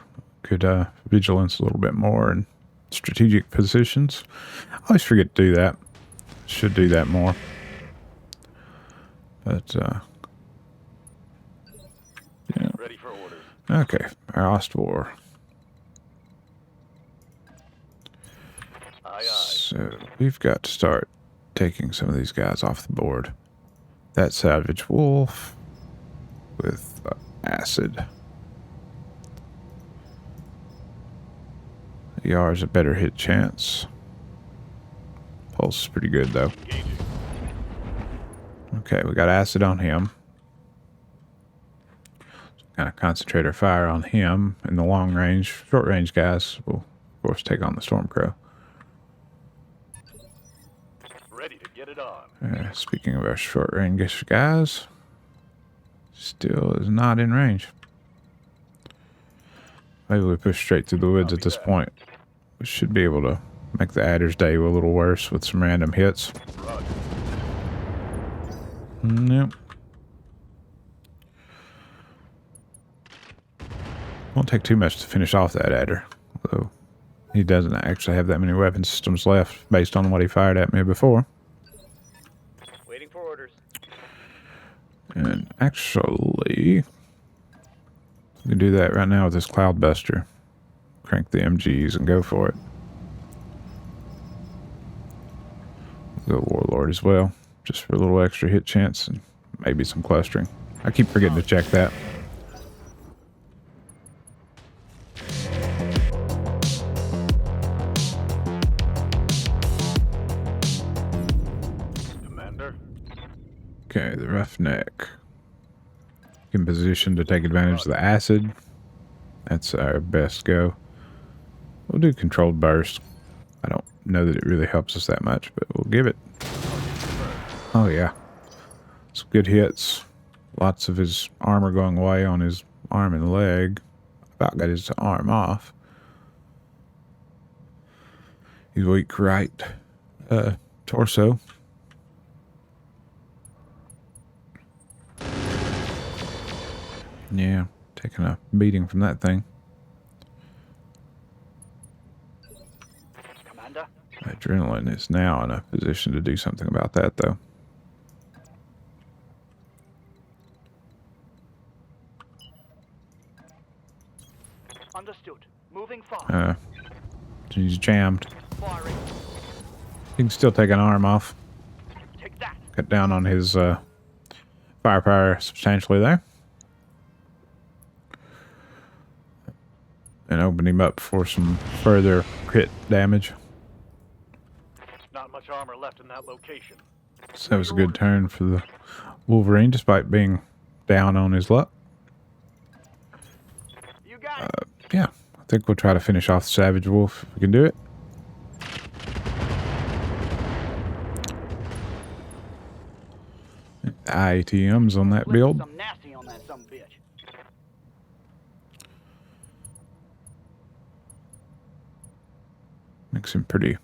Could vigilance a little bit more in strategic positions. I always forget to do that. Should do that more. But yeah. Ready for orders. Okay, our Ostwar. Aye, aye. So we've got to start taking some of these guys off the board. That Savage Wolf with acid. ER's a better hit chance. Pulse is pretty good though. Engaging. Okay, we got acid on him. Kind of concentrate our fire on him in the long range. Short range guys will, of course, take on the Stormcrow. Ready to get it on. Speaking of our short range guys, still is not in range. Maybe we push straight through the woods at this point. We should be able to make the Adder's day a little worse with some random hits. Roger. Nope. Won't take too much to finish off that Adder, though he doesn't actually have that many weapon systems left based on what he fired at me before. Waiting for orders. And actually, we can do that right now with this Cloudbuster. Crank the MGs and go for it. Go Warlord as well, just for a little extra hit chance and maybe some clustering. I keep forgetting to check that. Commander. Okay, the Roughneck. In position to take advantage of the acid. That's our best go. We'll do controlled burst. I don't know that it really helps us that much, but we'll give it. Oh yeah. Some good hits. Lots of his armor going away on his arm and leg. About got his arm off. He's weak right torso. Yeah, taking a beating from that thing. Commander. Adrenaline is now in a position to do something about that, though. Understood. Moving fast. He's jammed. Firing. He can still take an arm off. Take that. Cut down on his firepower substantially there. And open him up for some further crit damage. Not much armor left in that location. So that was a good turn for the Wolverine, despite being down on his luck. You got it. Yeah, I think we'll try to finish off the Savage Wolf if we can do it. IATMs on that build. Some nasty on that bitch. Makes him pretty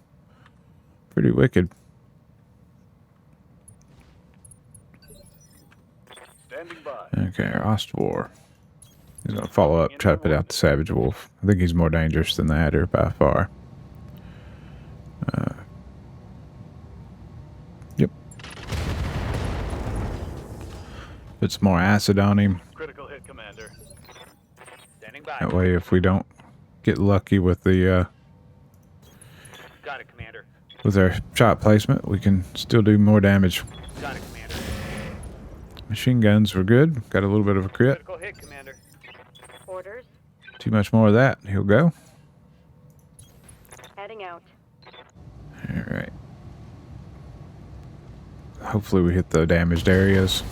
wicked. Standing by. Okay, our Ostwar. He's gonna follow up, try to put out the Savage Wolf. I think he's more dangerous than the Adder by far. Yep. Put some more acid on him. Critical hit, Commander. Standing by. That way, if we don't get lucky with the Got it, Commander. with our shot placement, we can still do more damage. Got it, Commander. Machine guns were good. Got a little bit of a crit. Critical hit, Commander. Orders. Too much more of that, he'll go. Heading out. All right. Hopefully we hit the damaged areas.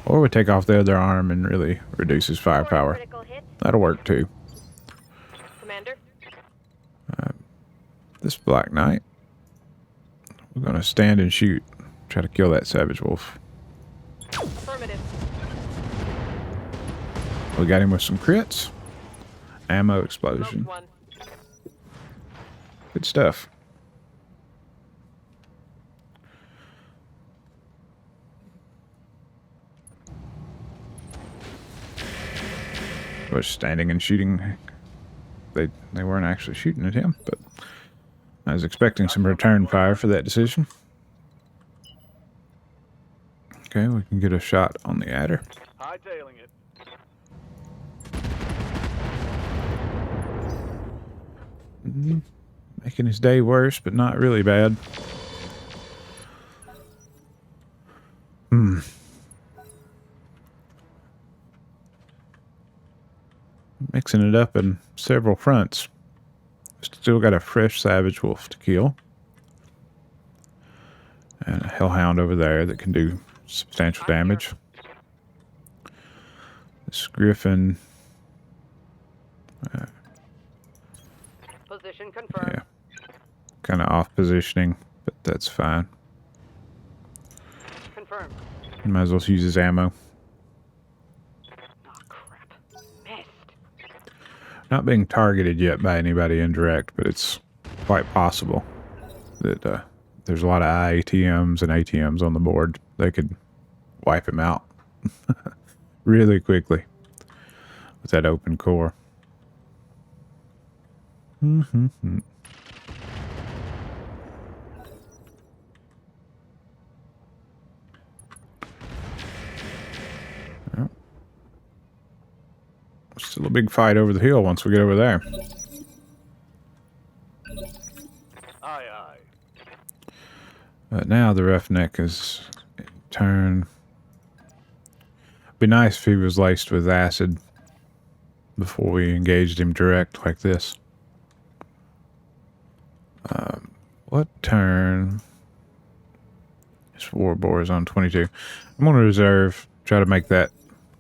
Or we take off the other arm and really reduce his firepower. Critical hit. That'll work too. Commander. This Black Knight, we're going to stand and shoot. Try to kill that Savage Wolf. Affirmative. We got him with some crits. Ammo Smoked explosion. one. Good stuff. was standing and shooting. They weren't actually shooting at him, but I was expecting some return fire for that decision. Okay, we can get a shot on the adder. Hightailing it. Making his day worse, but not really bad. Mixing it up in several fronts. Still got a fresh savage wolf to kill. And a hellhound over there that can do substantial damage. This griffin... Position confirmed. yeah. Kind of off positioning, but that's fine. Confirmed. Might as well use his ammo. Oh, crap. Missed. Not being targeted yet by anybody indirect, but it's quite possible that there's a lot of IATMs and ATMs on the board. They could wipe him out really quickly with that open core. Well, still a big fight over the hill once we get over there. Aye, aye. But now the roughneck is in turn. Be nice if he was laced with acid before we engaged him direct like this. What turn? This war boar is on 22. I'm going to reserve, try to make that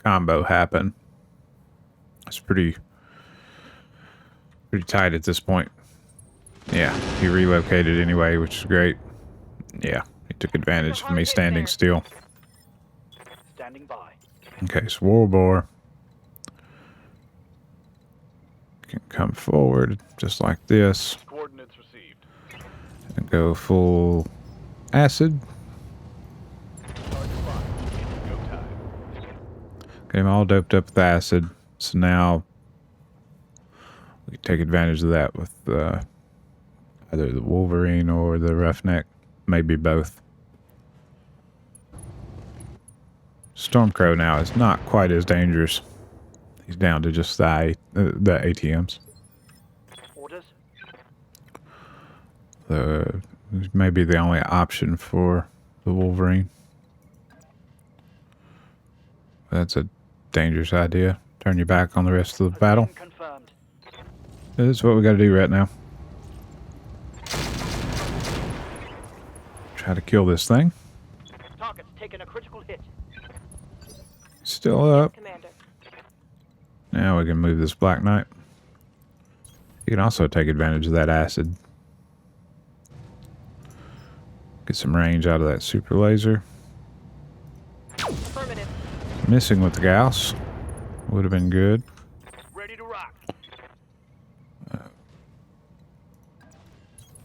combo happen. It's pretty tight at this point. Yeah, he relocated anyway, which is great. Yeah, he took advantage of me standing still. Standing by. Okay, so war boar can come forward just like this Coordinates received. and go full acid. Target locked. Go time. Okay, I'm all doped up with acid, so now we can take advantage of that with either the Wolverine or the Roughneck, maybe both. Stormcrow now is not quite as dangerous. He's down to just the ATMs. Orders. Maybe the only option for the Wolverine. That's a dangerous idea. Turn your back on the rest of the battle. Position confirmed. This is what we got to do right now. Try to kill this thing. Target's taken a critical hit. Still up. Commander. Now we can move this Black Knight. You can also take advantage of that acid. Get some range out of that super laser. Affirmative. Missing with the Gauss would have been good. Ready to rock.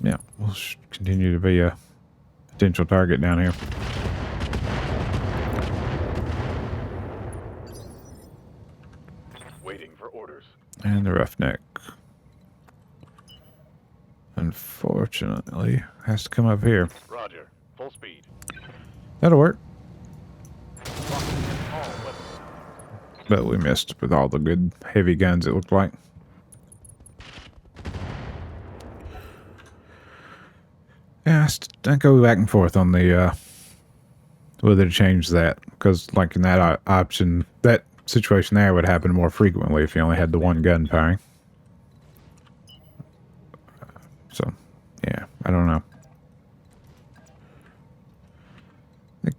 Yeah, we'll continue to be a potential target down here. Waiting for orders. And the Roughneck, unfortunately, has to come up here. Roger. Full speed. That'll work. All weapons. But we missed with all the good heavy guns, it looked like. Yeah, I go back and forth on the whether to change that, because like in that option, that situation there would happen more frequently if you only had the one gun firing. So, yeah, I don't know. I think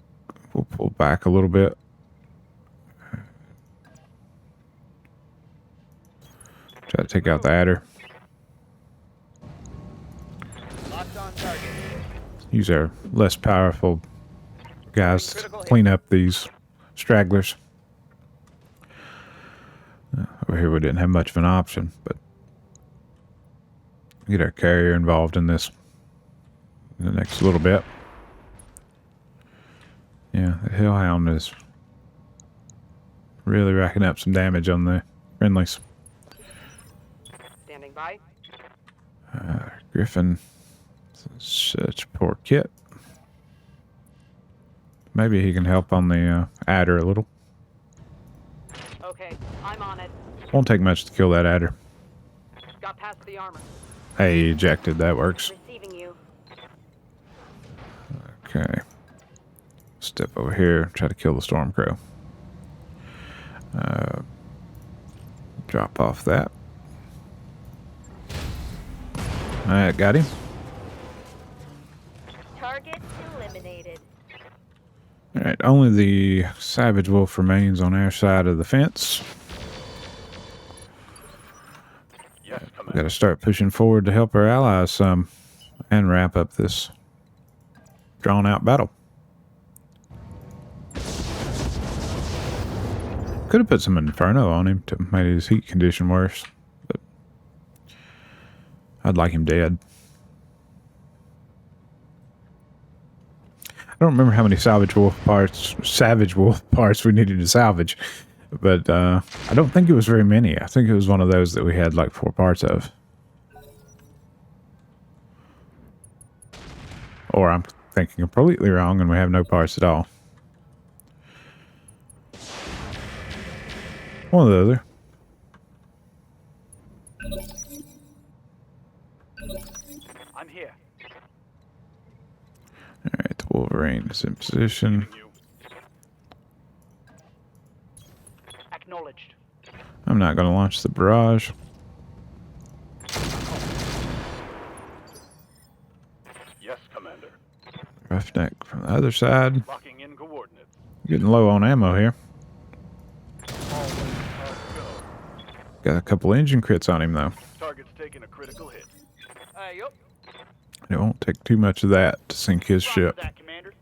we'll pull back a little bit. Try to take out the adder. Locked on target. Use our less powerful guys to clean up these stragglers. Over here we didn't have much of an option, but get our carrier involved in this in the next little bit. Yeah, the Hellhound is really racking up some damage on the friendlies. Standing by. Griffin. Such poor kit. Maybe he can help on the adder a little. Okay, I'm on it. Won't take much to kill that adder. Got past the armor. Hey, ejected. That works. Receiving you. Okay. Step over here. Try to kill the Stormcrow. Drop off that. Alright, got him. Target eliminated. Alright, only the Savage Wolf remains on our side of the fence. Yes, We Commander. gotta start pushing forward to help our allies some and wrap up this drawn out battle. Could have put some Inferno on him to make his heat condition worse, but I'd like him dead. I don't remember how many Savage Wolf parts we needed to salvage, but I don't think it was very many. I think it was one of those that we had like 4 parts of. Or I'm thinking completely wrong and we have no parts at all. One or the other. I'm here. Alright, the Wolverine is in position. You. Acknowledged. I'm not going to launch the barrage. Yes, Commander. Roughneck from the other side. Locking in coordinates. Getting low on ammo here. Always hard to go. Got a couple engine crits on him though. Target's taking a critical hit. Yup. It won't take too much of that to sink his Roger ship. that, Commander.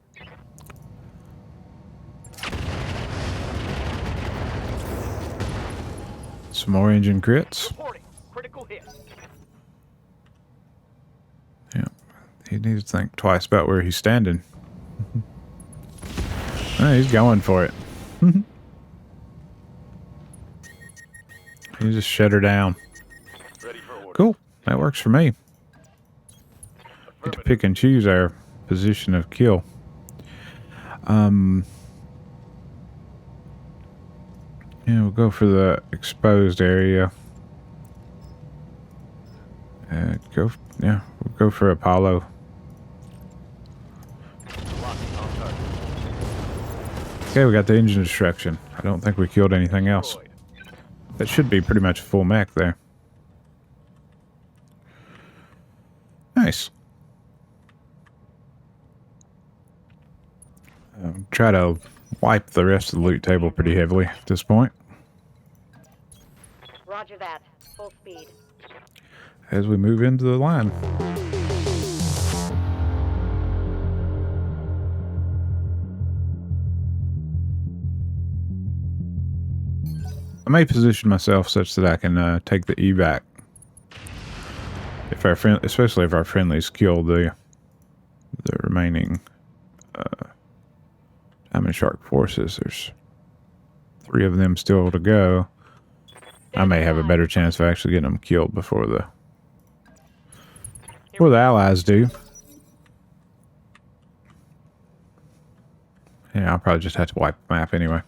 Some more engine crits. Reporting. Critical hit. Yeah. He needs to think twice about where he's standing. Oh, he's going for it. He just shut her down. Ready for order. Cool. That works for me. Get to pick and choose our position of kill. Yeah, we'll go for the exposed area. We'll go for Apollo. Locking on target. Okay, we got the engine destruction. I don't think we killed anything else. Destroyed. That should be pretty much a full mech there. Nice. Try to wipe the rest of the loot table pretty heavily at this point. Roger that. Full speed. As we move into the line. I may position myself such that I can take the evac. If our especially if our friendlies kill the remaining Diamond Shark forces. There's 3 of them still to go. I may have a better chance of actually getting them killed before the allies do. Yeah, I'll probably just have to wipe the map anyway.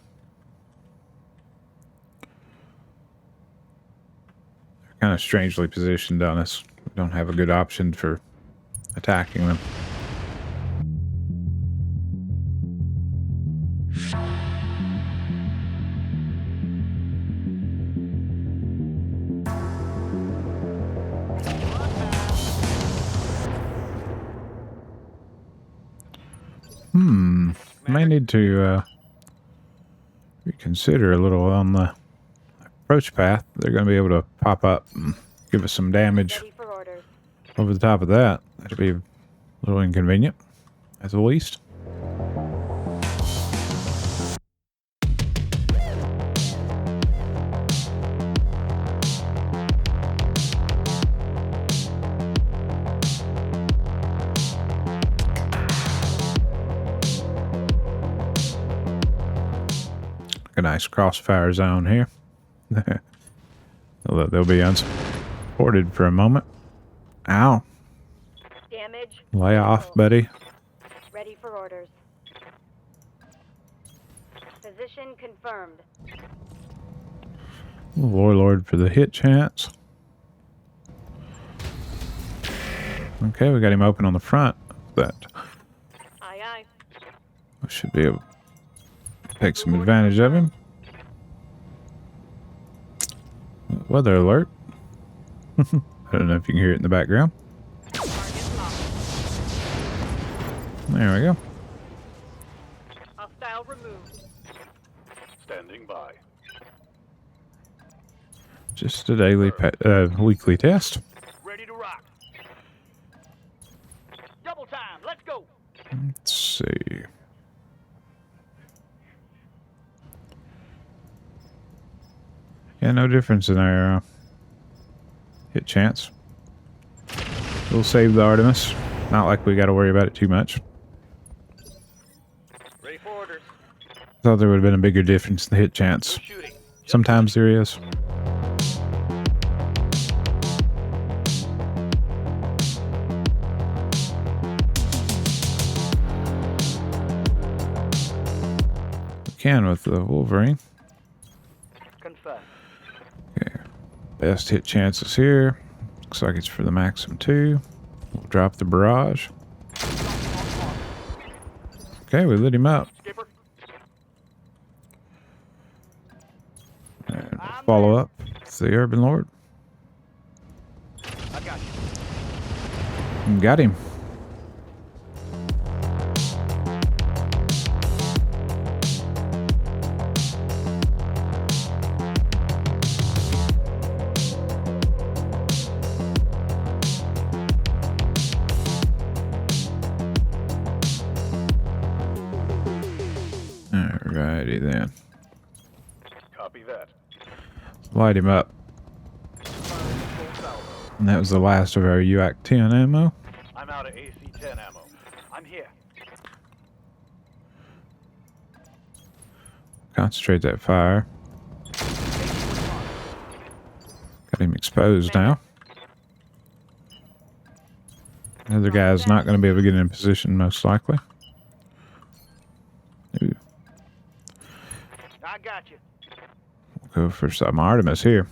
They're kind of strangely positioned on us. We don't have a good option for attacking them. May need to reconsider a little on the approach path. They're going to be able to pop up and give us some damage Ready for orders. over the top of that. That'll be a little inconvenient, at the least. A nice crossfire zone here. Although they'll be unsupported for a moment. Ow. Damage. Lay off, buddy. Ready for orders. Position confirmed. Warlord for the hit chance. Okay, we got him open on the front. That Aye, aye. we should be able to take some advantage of him. Weather alert. I don't know if you can hear it in the background. Target locked. There we go. Hostile removed. Standing by. Just a daily, weekly test. Ready to rock. Double time. Let's go. Let's see. Yeah, no difference in our hit chance. We'll save the Artemis. Not like we got to worry about it too much. Ready for orders. Thought there would have been a bigger difference in the hit chance. No shooting. Sometimes there is. We can with the Wolverine. Confirm. Okay. Best hit chances here. Looks like it's for the Maxim 2. We'll drop the barrage. Okay, we lit him up. Skipper. And we'll follow up with the Urban Lord. I got you. And got him. Alrighty then. Copy that. Light him up. And that was the last of our UAC 10 ammo. I'm out of AC-10 ammo. I'm here. Concentrate that fire. Got him exposed now. The other guy's not going to be able to get in position, most likely. Ooh. I got you. We'll go for some Artemis here.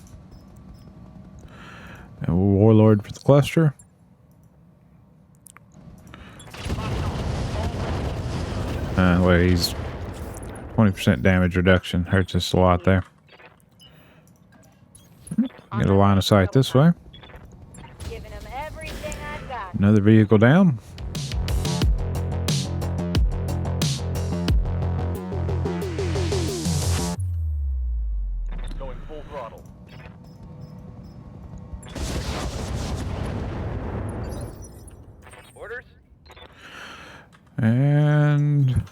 And Warlord for the cluster. Well, he's 20% damage reduction. Hurts us a lot there. Get a line of sight this way. Giving them everything I've got. Another vehicle down. Going full throttle. Orders. And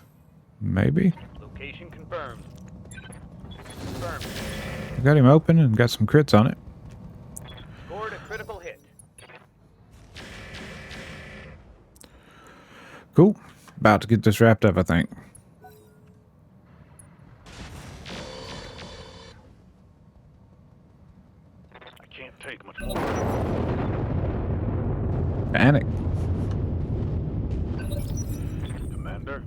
maybe. Location confirmed. Confirmed. We got him open and got some crits on it. Scored a critical hit. Cool. About to get this wrapped up, I think. I can't take much more. Panic. Commander.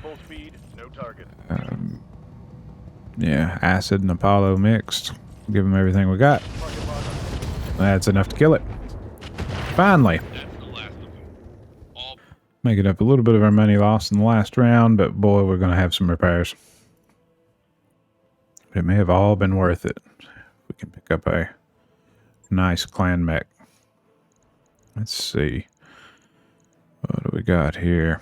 Full speed, no target. Yeah, acid and Apollo mixed. Give them everything we got. That's enough to kill it. Finally. Making up a little bit of our money lost in the last round, but boy, we're going to have some repairs. But it may have all been worth it. We can pick up a nice clan mech. Let's see. What do we got here?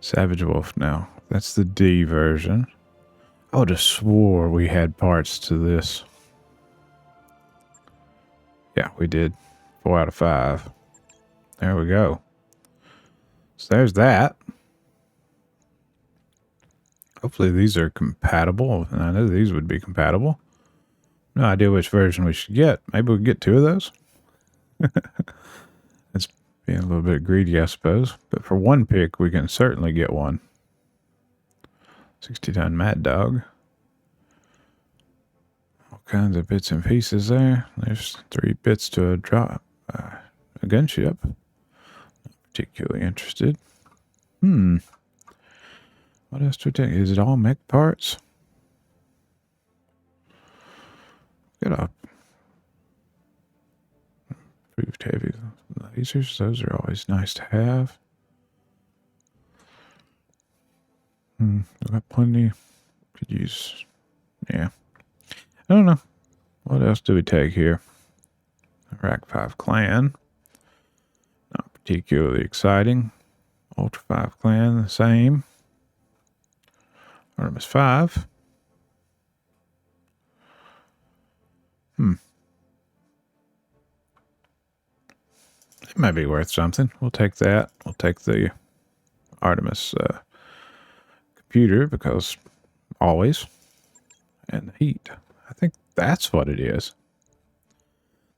Savage Wolf now. That's the D version. I would have swore we had parts to this. Yeah, we did. 4 out of 5. There we go. So there's that. Hopefully these are compatible. And I know these would be compatible. No idea which version we should get. Maybe we get 2 of those. That's being a little bit greedy, I suppose. But for 1 pick, we can certainly get 1. 60-ton Mad Dog. kinds of bits and pieces there. There's 3 bits to a drop, a gunship. Not particularly interested. What else do we take? Is it all mech parts? Got a improved heavy lasers. Those are always nice to have. We've got plenty. Could use. Yeah. I don't know. What else do we take here? Rack 5 clan. Not particularly exciting. Ultra 5 clan, the same. Artemis 5. It might be worth something. We'll take that. We'll take the Artemis computer because always. And the heat. I think that's what it is.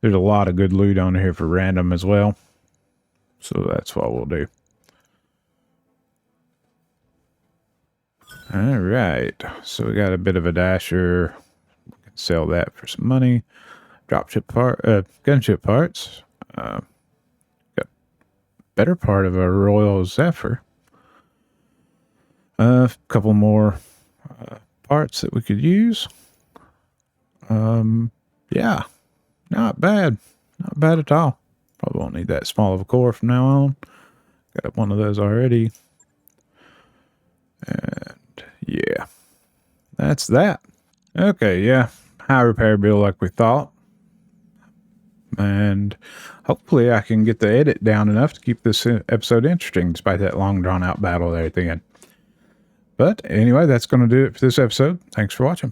There's a lot of good loot on here for random as well. So that's what we'll do. All right. So we got a bit of a dasher. We can sell that for some money. Dropship part, gunship parts. Got better part of a Royal Zephyr. A couple more parts that we could use. Yeah, not bad. Not bad at all. Probably won't need that small of a core from now on. Got one of those already. And yeah, that's that. Okay, yeah. High repair bill like we thought. And hopefully I can get the edit down enough to keep this episode interesting despite that long drawn out battle there at the end. But anyway, that's going to do it for this episode. Thanks for watching.